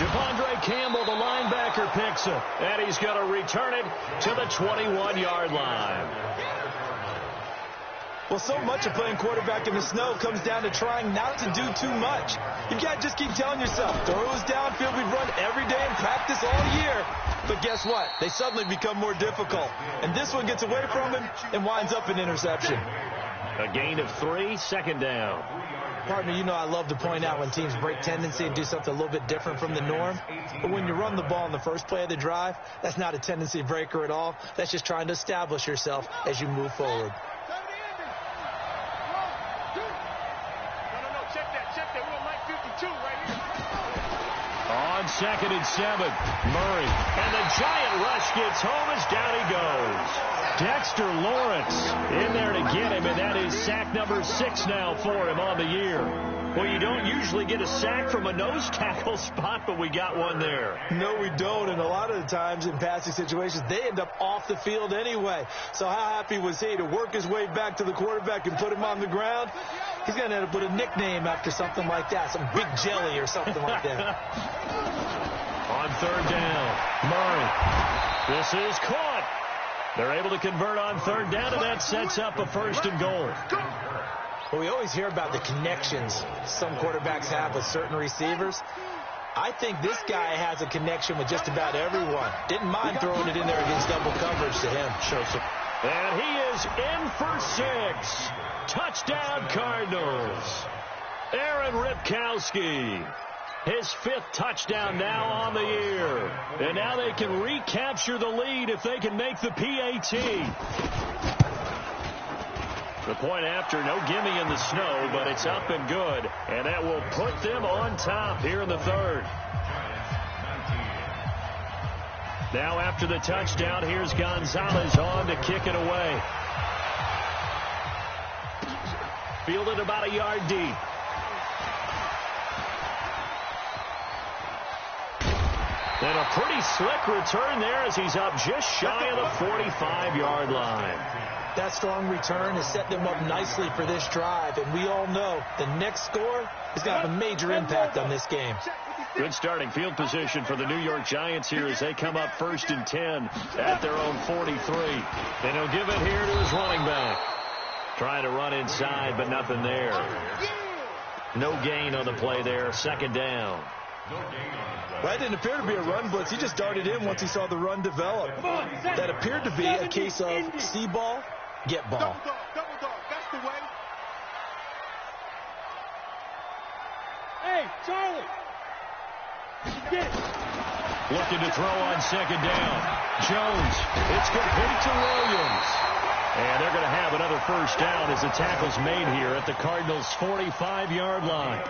Devondre Campbell, the linebacker, picks it, and he's going to return it to the 21-yard line. Well, so much of playing quarterback in the snow comes down to trying not to do too much. You can't just keep telling yourself, throws downfield we've run every day in practice all year. But guess what? They suddenly become more difficult. And this one gets away from him and winds up an interception. A gain of 3, 2nd down. Partner, you know I love to point out when teams break tendency and do something a little bit different from the norm. But when you run the ball in the first play of the drive, that's not a tendency breaker at all. That's just trying to establish yourself as you move forward. No, check that. We want Mike 52 right here. On 2nd and 7, Murray. And the giant rush gets home as down he goes. Dexter Lawrence in there to get him, and that is sack number 6 now for him on the year. Well, you don't usually get a sack from a nose tackle spot, but we got one there. No, we don't, and a lot of the times in passing situations, they end up off the field anyway. So how happy was he to work his way back to the quarterback and put him on the ground? He's going to end up with a nickname after something like that, some Big Jelly or something like that. On 3rd down, Murray. This is caught. They're able to convert on 3rd down, and that sets up a 1st and goal. Well, we always hear about the connections some quarterbacks have with certain receivers. I think this guy has a connection with just about everyone. Didn't mind throwing it in there against double coverage to him. And he is in for 6. Touchdown, Cardinals. Aaron Ripkowski. His 5th touchdown now on the year. And now they can recapture the lead if they can make the PAT. The point after, no gimme in the snow, but it's up and good. And that will put them on top here in the 3rd. Now after the touchdown, here's Gonzalez on to kick it away. Fielded about a yard deep. And a pretty slick return there as he's up just shy of the 45-yard line. That strong return has set them up nicely for this drive, and we all know the next score is going to have a major impact on this game. Good starting field position for the New York Giants here as they come up 1st and 10 at their own 43. And he'll give it here to his running back. Trying to run inside, but nothing there. No gain on the play there. Second down. Well, that didn't appear to be a run blitz. He just darted in once he saw the run develop. That appeared to be a case of see ball, get ball. Double dog. That's the way. Hey, Charlie. Get it. Looking to throw on second down. Jones. It's complete to Williams. And they're going to have another first down as the tackle's made here at the Cardinals' 45-yard line.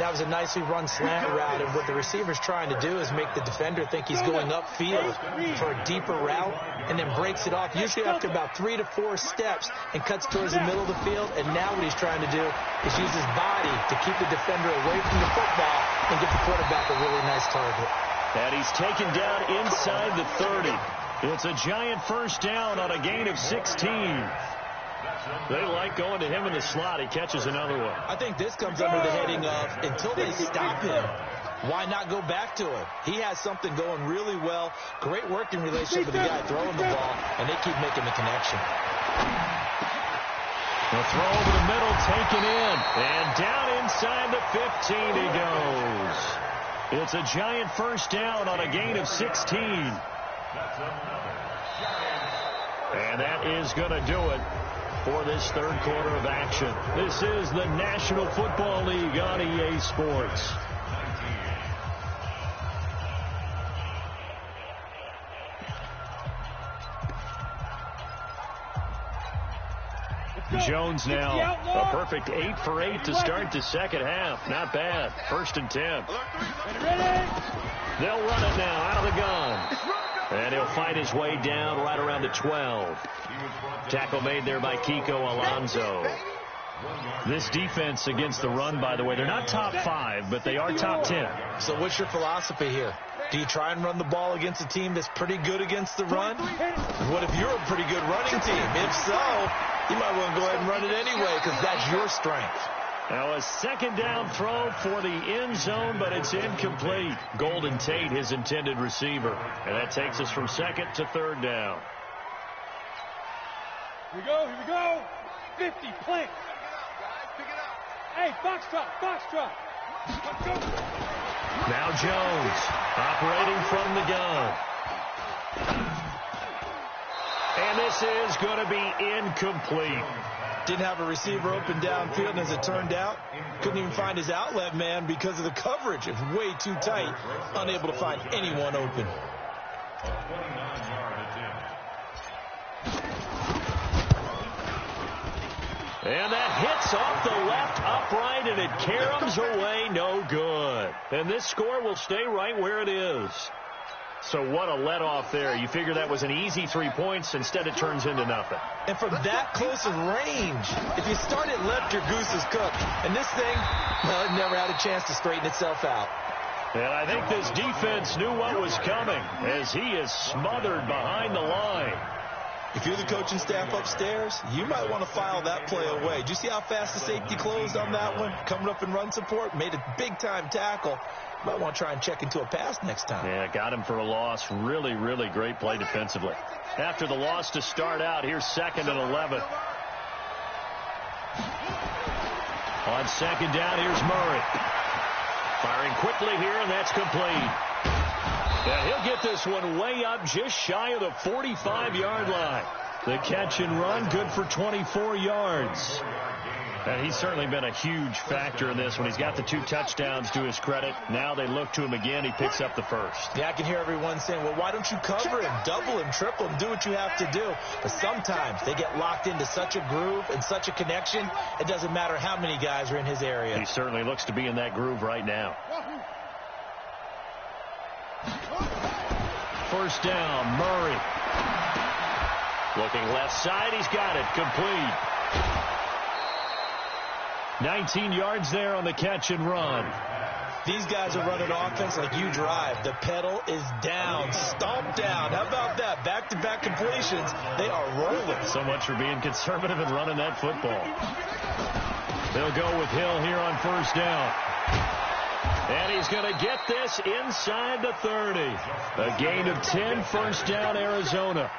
That was a nicely run slant route, and what the receiver's trying to do is make the defender think he's going upfield for a deeper route and then breaks it off, usually after about 3 to 4 steps, and cuts towards the middle of the field. And now what he's trying to do is use his body to keep the defender away from the football and get the quarterback a really nice target. And he's taken down inside the 30. It's a giant first down on a gain of 16. They like going to him in the slot. He catches another one. I think this comes under the heading of, until they stop him, why not go back to him? He has something going really well. Great working relationship with the guy throwing the ball, and they keep making the connection. The throw over the middle, taken in. And down inside the 15 he goes. It's a giant first down on a gain of 16. And that is going to do it for this third quarter of action. This is the National Football League on EA Sports. Jones now, a perfect 8 for 8 to start the second half. Not bad. 1st and 10. They'll run it now out of the gun. And he'll fight his way down right around the 12. Tackle made there by Kiko Alonso. This defense against the run, by the way, they're not top 5, but they are top 10. So what's your philosophy here? Do you try and run the ball against a team that's pretty good against the run? What if you're a pretty good running team? If so, you might want to go ahead and run it anyway because that's your strength. Now a second down throw for the end zone, but it's incomplete. Golden Tate, his intended receiver. And that takes us from second to third down. Here we go, here we go. 50, plant. Hey, box drop. Let's go. Now Jones, operating from the gun. And this is going to be incomplete. Didn't have a receiver open downfield, and as it turned out, couldn't even find his outlet man because of the coverage. It was way too tight, unable to find anyone open. And that hits off the left upright, and it caroms away, no good. And this score will stay right where it is. So what a let-off there. You figure that was an easy 3 points. Instead, it turns into nothing. And from that close of range, if you start it left, your goose is cooked. And this thing, well, it never had a chance to straighten itself out. And I think this defense knew what was coming as he is smothered behind the line. If you're the coaching staff upstairs, you might want to file that play away. Did you see how fast the safety closed on that one? Coming up in run support, made a big-time tackle. Might want to try and check into a pass next time. Yeah, got him for a loss. Really, really great play defensively. After the loss to start out, here's 2nd and 11. On second down, here's Murray. Firing quickly here, and that's complete. And he'll get this one way up just shy of the 45-yard line. The catch and run, good for 24 yards. And he's certainly been a huge factor in this when he's got the 2 touchdowns to his credit. Now they look to him again. He picks up the first. Yeah, I can hear everyone saying, well, why don't you cover him, double him, triple him, do what you have to do. But sometimes they get locked into such a groove and such a connection, it doesn't matter how many guys are in his area. He certainly looks to be in that groove right now. First down, Murray. Looking left side, he's got it, complete. 19 yards there on the catch and run. These guys are running offense like you drive. The pedal is down, stomped down. How about that? Back-to-back completions. They are rolling. So much for being conservative and running that football. They'll go with Hill here on first down. And he's going to get this inside the 30. A gain of 10, first down, Arizona.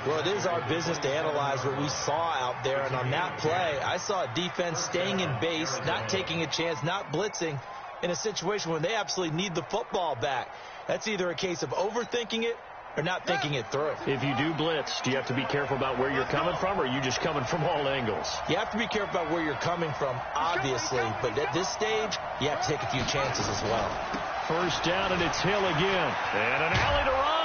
Well, it is our business to analyze what we saw out there. And on that play, I saw a defense staying in base, not taking a chance, not blitzing in a situation when they absolutely need the football back. That's either a case of overthinking it or not thinking it through. If you do blitz, do you have to be careful about where you're coming from, or are you just coming from all angles? You have to be careful about where you're coming from, obviously. But at this stage, you have to take a few chances as well. First down, and it's Hill again. And an alley to run.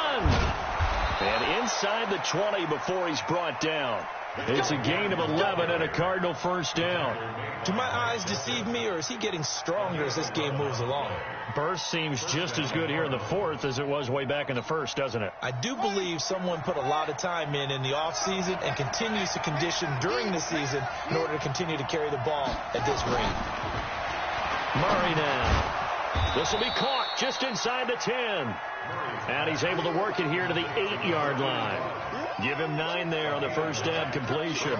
And inside the 20 before he's brought down. It's a gain of 11 and a Cardinal first down. Do my eyes deceive me, or is he getting stronger as this game moves along? Burst seems just as good here in the fourth as it was way back in the first, doesn't it? I do believe someone put a lot of time in the offseason and continues to condition during the season in order to continue to carry the ball at this rate. Murray now. This will be caught just inside the 10. And he's able to work it here to the 8-yard line. Give him 9 there on the first down completion.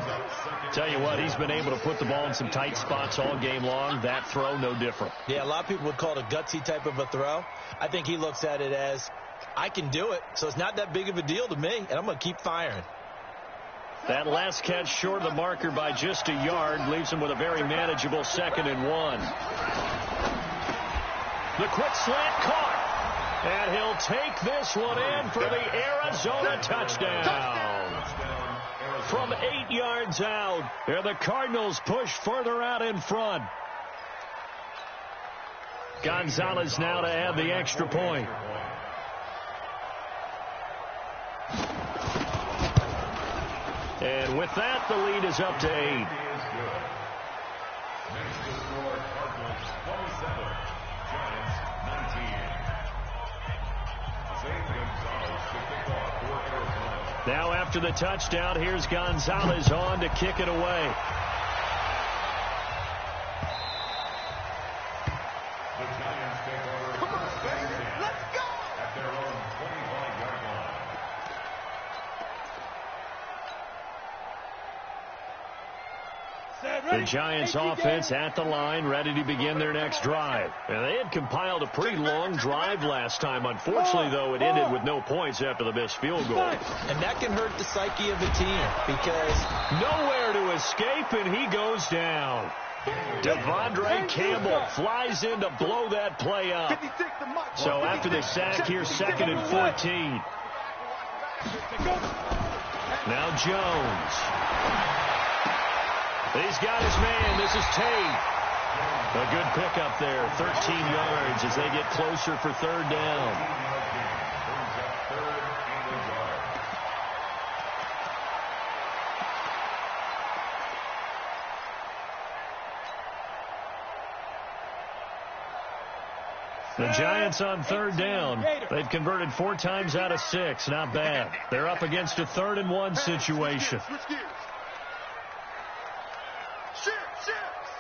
Tell you what, he's been able to put the ball in some tight spots all game long. That throw, no different. Yeah, a lot of people would call it a gutsy type of a throw. I think he looks at it as, I can do it, so it's not that big of a deal to me, and I'm going to keep firing. That last catch short of the marker by just a yard leaves him with a very manageable 2nd and 1. The quick slant caught. And he'll take this one in for the Arizona touchdown. From 8 yards out, and the Cardinals push further out in front. Gonzalez now to add the extra point. And with that, the lead is up to 8. Next to score, Cardinals 27, Giants 19. Now after the touchdown, here's Gonzalez on to kick it away. The Giants take over. Come on, baby. Let's go! At their own 25-yard line. The Giants offense at the line, ready to begin their next drive. And they had compiled a pretty long drive last time. Unfortunately, though, it ended with no points after the missed field goal. And that can hurt the psyche of the team because nowhere to escape, and he goes down. Devondre Campbell flies in to blow that play up. So after the sack, here's 2nd and 14. Now Jones. He's got his man. This is Tate. A good pickup there. 13 yards as they get closer for 3rd down. The Giants on 3rd down. They've converted 4 times out of 6. Not bad. They're up against a 3rd and 1 situation.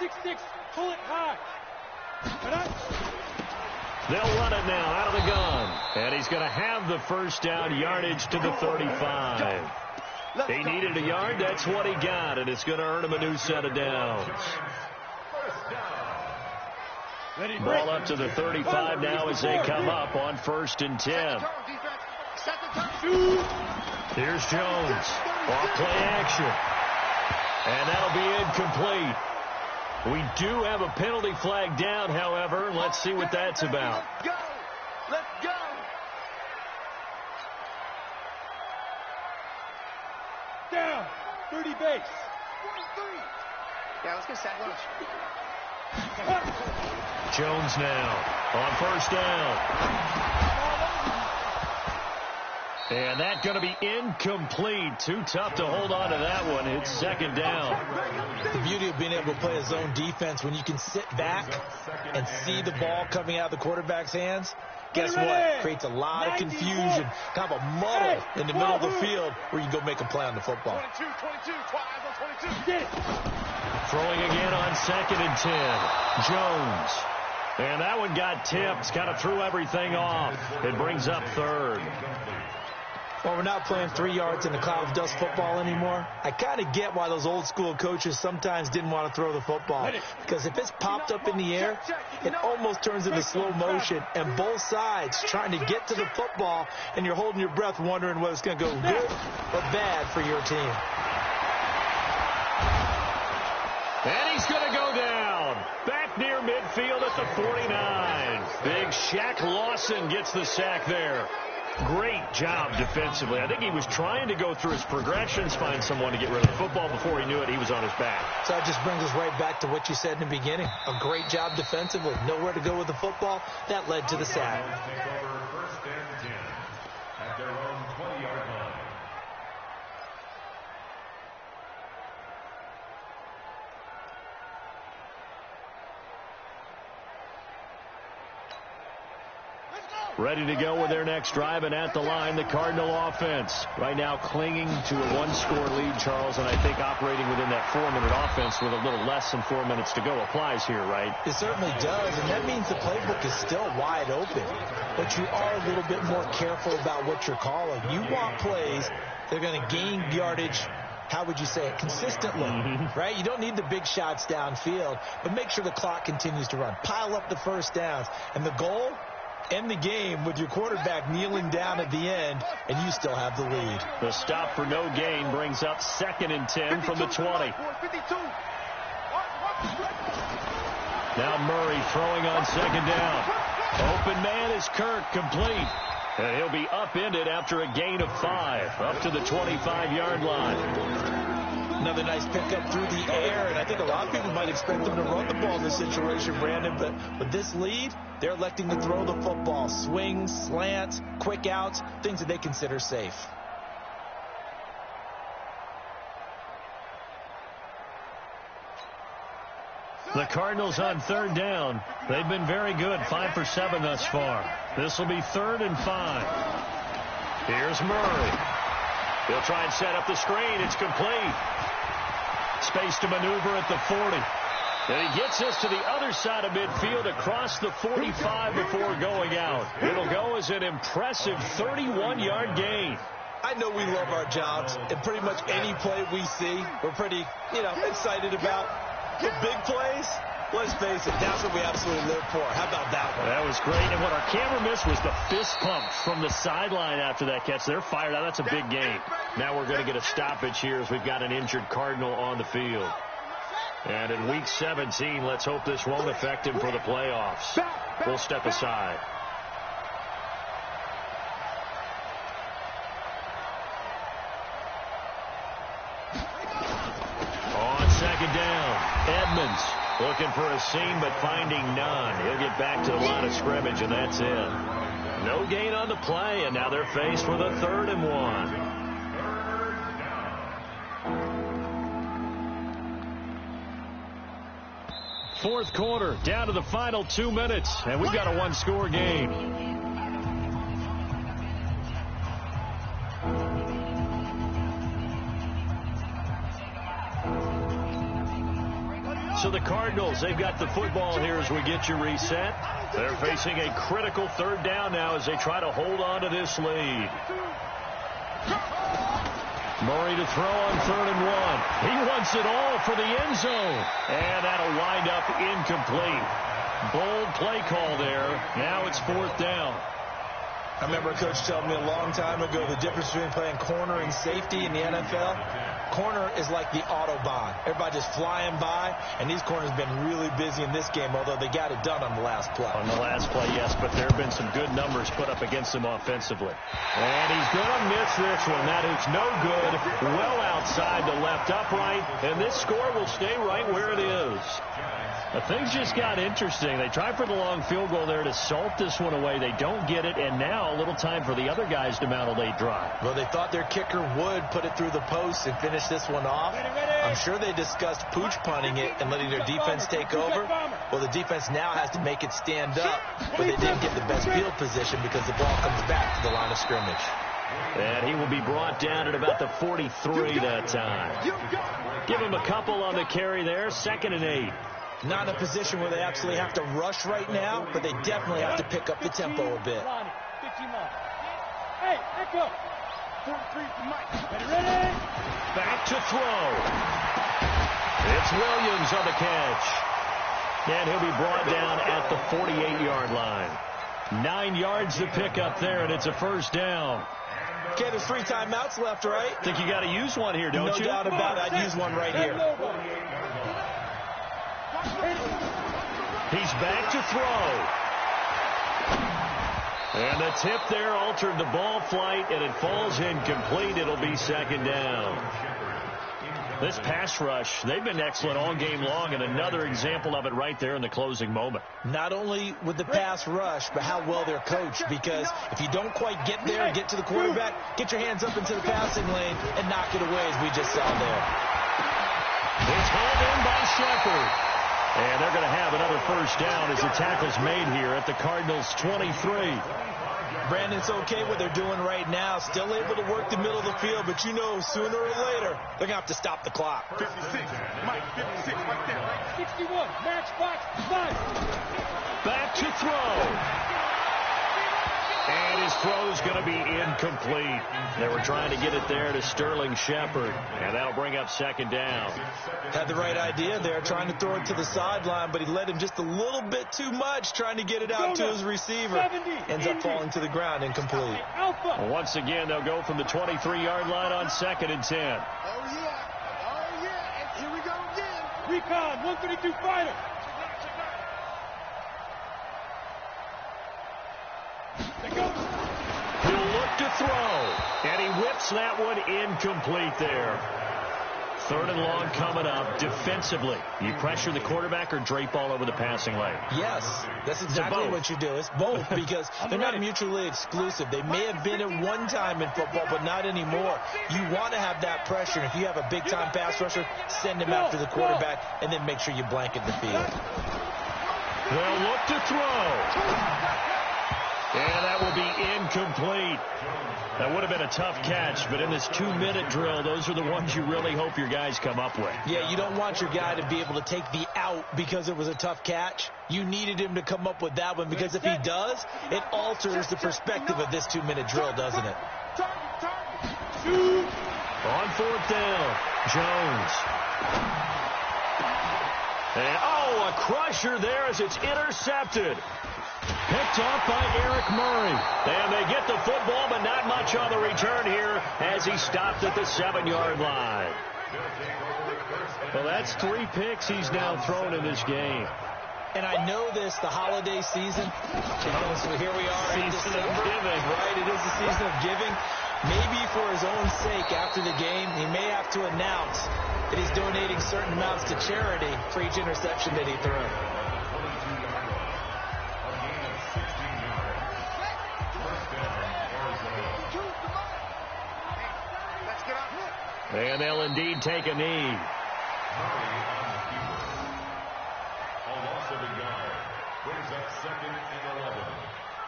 6-6, pull it high. They'll run it now out of the gun. And he's going to have the first down, yardage to the 35. He needed a yard. That's what he got. And it's going to earn him a new set of downs. Ball up to the 35 now as they come up on 1st and 10. Here's Jones. Off play action. And that'll be incomplete. We do have a penalty flag down, however. Let's see what that's about. Let's go! Let's go! Down, 30 base. Yeah, let's get set lunch. Jones now on 1st down. And that's going to be incomplete. Too tough to hold on to that one. It's 2nd down. The beauty of being able to play a zone defense when you can sit back and see the ball coming out of the quarterback's hands, guess what? Creates a lot of confusion, kind of a muddle in the middle of the field where you go make a play on the football. 22, 22. Throwing again on 2nd and 10. Jones. And that one got tipped. Kind of threw everything off. It brings up 3rd. Well, we're not playing 3 yards in a cloud of dust football anymore. I kind of get why those old school coaches sometimes didn't want to throw the football. Because if it's popped up in the air, it almost turns into slow motion. And both sides trying to get to the football, and you're holding your breath wondering whether it's going to go good or bad for your team. And he's going to go down. Back near midfield at the 49. Big Shaq Lawson gets the sack there. Great job defensively. I think he was trying to go through his progressions, find someone to get rid of the football. Before he knew it, he was on his back. So that just brings us right back to what you said in the beginning. A great job defensively. Nowhere to go with the football. That led to the sack. Take over first and 10 at their own 20-yard line. Ready to go with their next drive, and at the line, the Cardinal offense. Right now clinging to a 1-score lead, Charles, and I think operating within that 4-minute offense with a little less than 4 minutes to go applies here, right? It certainly does, and that means the playbook is still wide open. But you are a little bit more careful about what you're calling. You want plays that are going to gain yardage, how would you say it, consistently, right? You don't need the big shots downfield, but make sure the clock continues to run. Pile up the first downs, and the goal, end the game with your quarterback kneeling down at the end, and you still have the lead. The stop for no gain brings up 2nd and 10 from the 20. Now Murray throwing on 2nd down. Open man is Kirk, complete. And he'll be upended after a gain of 5, up to the 25-yard line. Another nice pickup through the air, and I think a lot of people might expect them to run the ball in this situation, Brandon, but with this lead, they're electing to throw the football. Swings, slants, quick outs, things that they consider safe. The Cardinals on 3rd down. They've been very good, 5 for 7 thus far. This will be 3rd and 5. Here's Murray. He'll try and set up the screen. It's complete. Space to maneuver at the 40. And he gets us to the other side of midfield across the 45 before going out. It'll go as an impressive 31-yard gain. I know we love our jobs, and pretty much any play we see, we're pretty, excited about. The big plays, let's face it, that's what we absolutely live for. How about that one? That was great. And what our camera missed was the fist pump from the sideline after that catch. They're fired out. That's a big gain. Now we're going to get a stoppage here as we've got an injured Cardinal on the field. And in Week 17, let's hope this won't affect him for the playoffs. We'll step aside. On 2nd down, Edmonds looking for a seam but finding none. He'll get back to the line of scrimmage, and that's it. No gain on the play, and now they're faced with a 3rd and 1. Fourth quarter, down to the final 2 minutes, and we've got a 1-score game. So the Cardinals, they've got the football here as we get you reset. They're facing a critical 3rd down now as they try to hold on to this lead. Murray to throw on 3rd and 1. He wants it all for the end zone. And that'll wind up incomplete. Bold play call there. Now it's 4th down. I remember a coach telling me a long time ago the difference between playing corner and safety in the NFL. Corner is like the Autobahn. Everybody just flying by, and these corners have been really busy in this game, although they got it done on the last play. On the last play, yes, but there have been some good numbers put up against him offensively. And he's going to miss this one. That is no good. Well outside the left upright, and this score will stay right where it is. But things just got interesting. They tried for the long field goal there to salt this one away. They don't get it, and now a little time for the other guys to mount a late drive. Well, they thought their kicker would put it through the post and finish this one off. I'm sure they discussed pooch punting it and letting their defense take over. Well, the defense now has to make it stand up, but they didn't get the best field position because the ball comes back to the line of scrimmage. And he will be brought down at about the 43 that time. Give him a couple on the carry there. 2nd and 8. Not in a position where they absolutely have to rush right now, but they definitely have to pick up the tempo a bit. Ready? Back to throw. It's Williams on the catch. And he'll be brought down at the 48-yard line. 9 yards to pick up there, and it's a first down. Okay, there's 3 timeouts left, right? Think you got to use one here, don't you? No doubt about it. I'd use one right here. He's back to throw. And the tip there altered the ball flight, and it falls incomplete. It'll be second down. This pass rush, they've been excellent all game long, and another example of it right there in the closing moment. Not only with the pass rush, but how well they're coached, because if you don't quite get there and get to the quarterback, get your hands up into the passing lane and knock it away, as we just saw there. It's hauled in by Shepard. And they're going to have another first down as the tackle's made here at the Cardinals' 23. Brandon, it's okay what they're doing right now. Still able to work the middle of the field, but you know sooner or later they're going to have to stop the clock. 56, Mike, 56 right there. 61, matchbox, 5. Back to throw. And his throw's going to be incomplete. They were trying to get it there to Sterling Shepard, and that'll bring up second down. Had the right idea there, trying to throw it to the sideline, but he led him just a little bit too much, trying to get it out to his receiver. Ends up falling to the ground, incomplete. Once again, they'll go from the 23-yard line on 2nd and 10. Oh, yeah. And here we go again. Recon, 132 fighter. He'll look to throw, and he whips that one incomplete there. 3rd and long coming up. Defensively, you pressure the quarterback or drape all over the passing lane? Yes, that's exactly what you do. It's both, because they're not mutually exclusive. They may have been at one time in football, but not anymore. You want to have that pressure. If you have a big-time pass rusher, send him after the quarterback, and then make sure you blanket the field. They'll look to throw. And that will be incomplete. That would have been a tough catch, but in this 2-minute drill, those are the ones you really hope your guys come up with. Yeah, you don't want your guy to be able to take the out because it was a tough catch. You needed him to come up with that one, because if he does, it alters the perspective of this 2-minute drill, doesn't it? On 4th down, Jones. And, a crusher there as it's intercepted. Picked off by Eric Murray. And they get the football, but not much on the return here as he stopped at the 7-yard line. Well, that's 3 picks he's now thrown in this game. And I know this, the holiday season, so here we are in December. Season of giving. Right, it is the season of giving. Maybe for his own sake after the game, he may have to announce that he's donating certain amounts to charity for each interception that he threw. And they'll indeed take a knee. A loss of a yard brings up 2nd and 11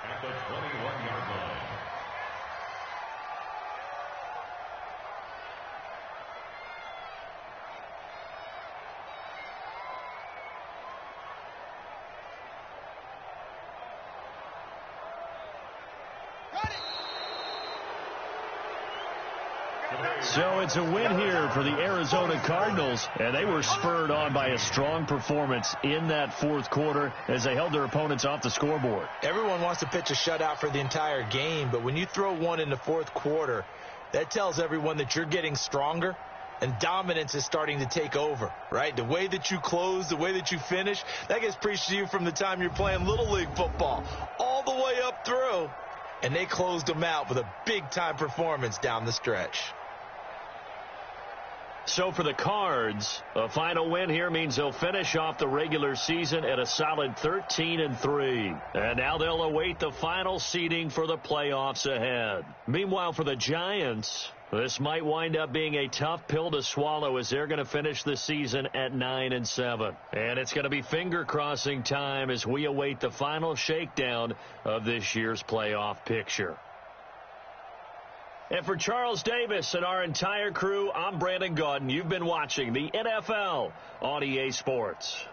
at the 21-yard line. So it's a win here for the Arizona Cardinals, and they were spurred on by a strong performance in that 4th quarter as they held their opponents off the scoreboard. Everyone wants to pitch a shutout for the entire game, but when you throw one in the 4th quarter, that tells everyone that you're getting stronger and dominance is starting to take over, right? The way that you close, the way that you finish, that gets preached to you from the time you're playing Little League football all the way up through. And they closed them out with a big-time performance down the stretch. So for the Cards, a final win here means they'll finish off the regular season at a solid 13-3. And now they'll await the final seeding for the playoffs ahead. Meanwhile, for the Giants, this might wind up being a tough pill to swallow as they're going to finish the season at 9-7. And it's going to be finger-crossing time as we await the final shakedown of this year's playoff picture. And for Charles Davis and our entire crew, I'm Brandon Gaudin. You've been watching the NFL on EA Sports.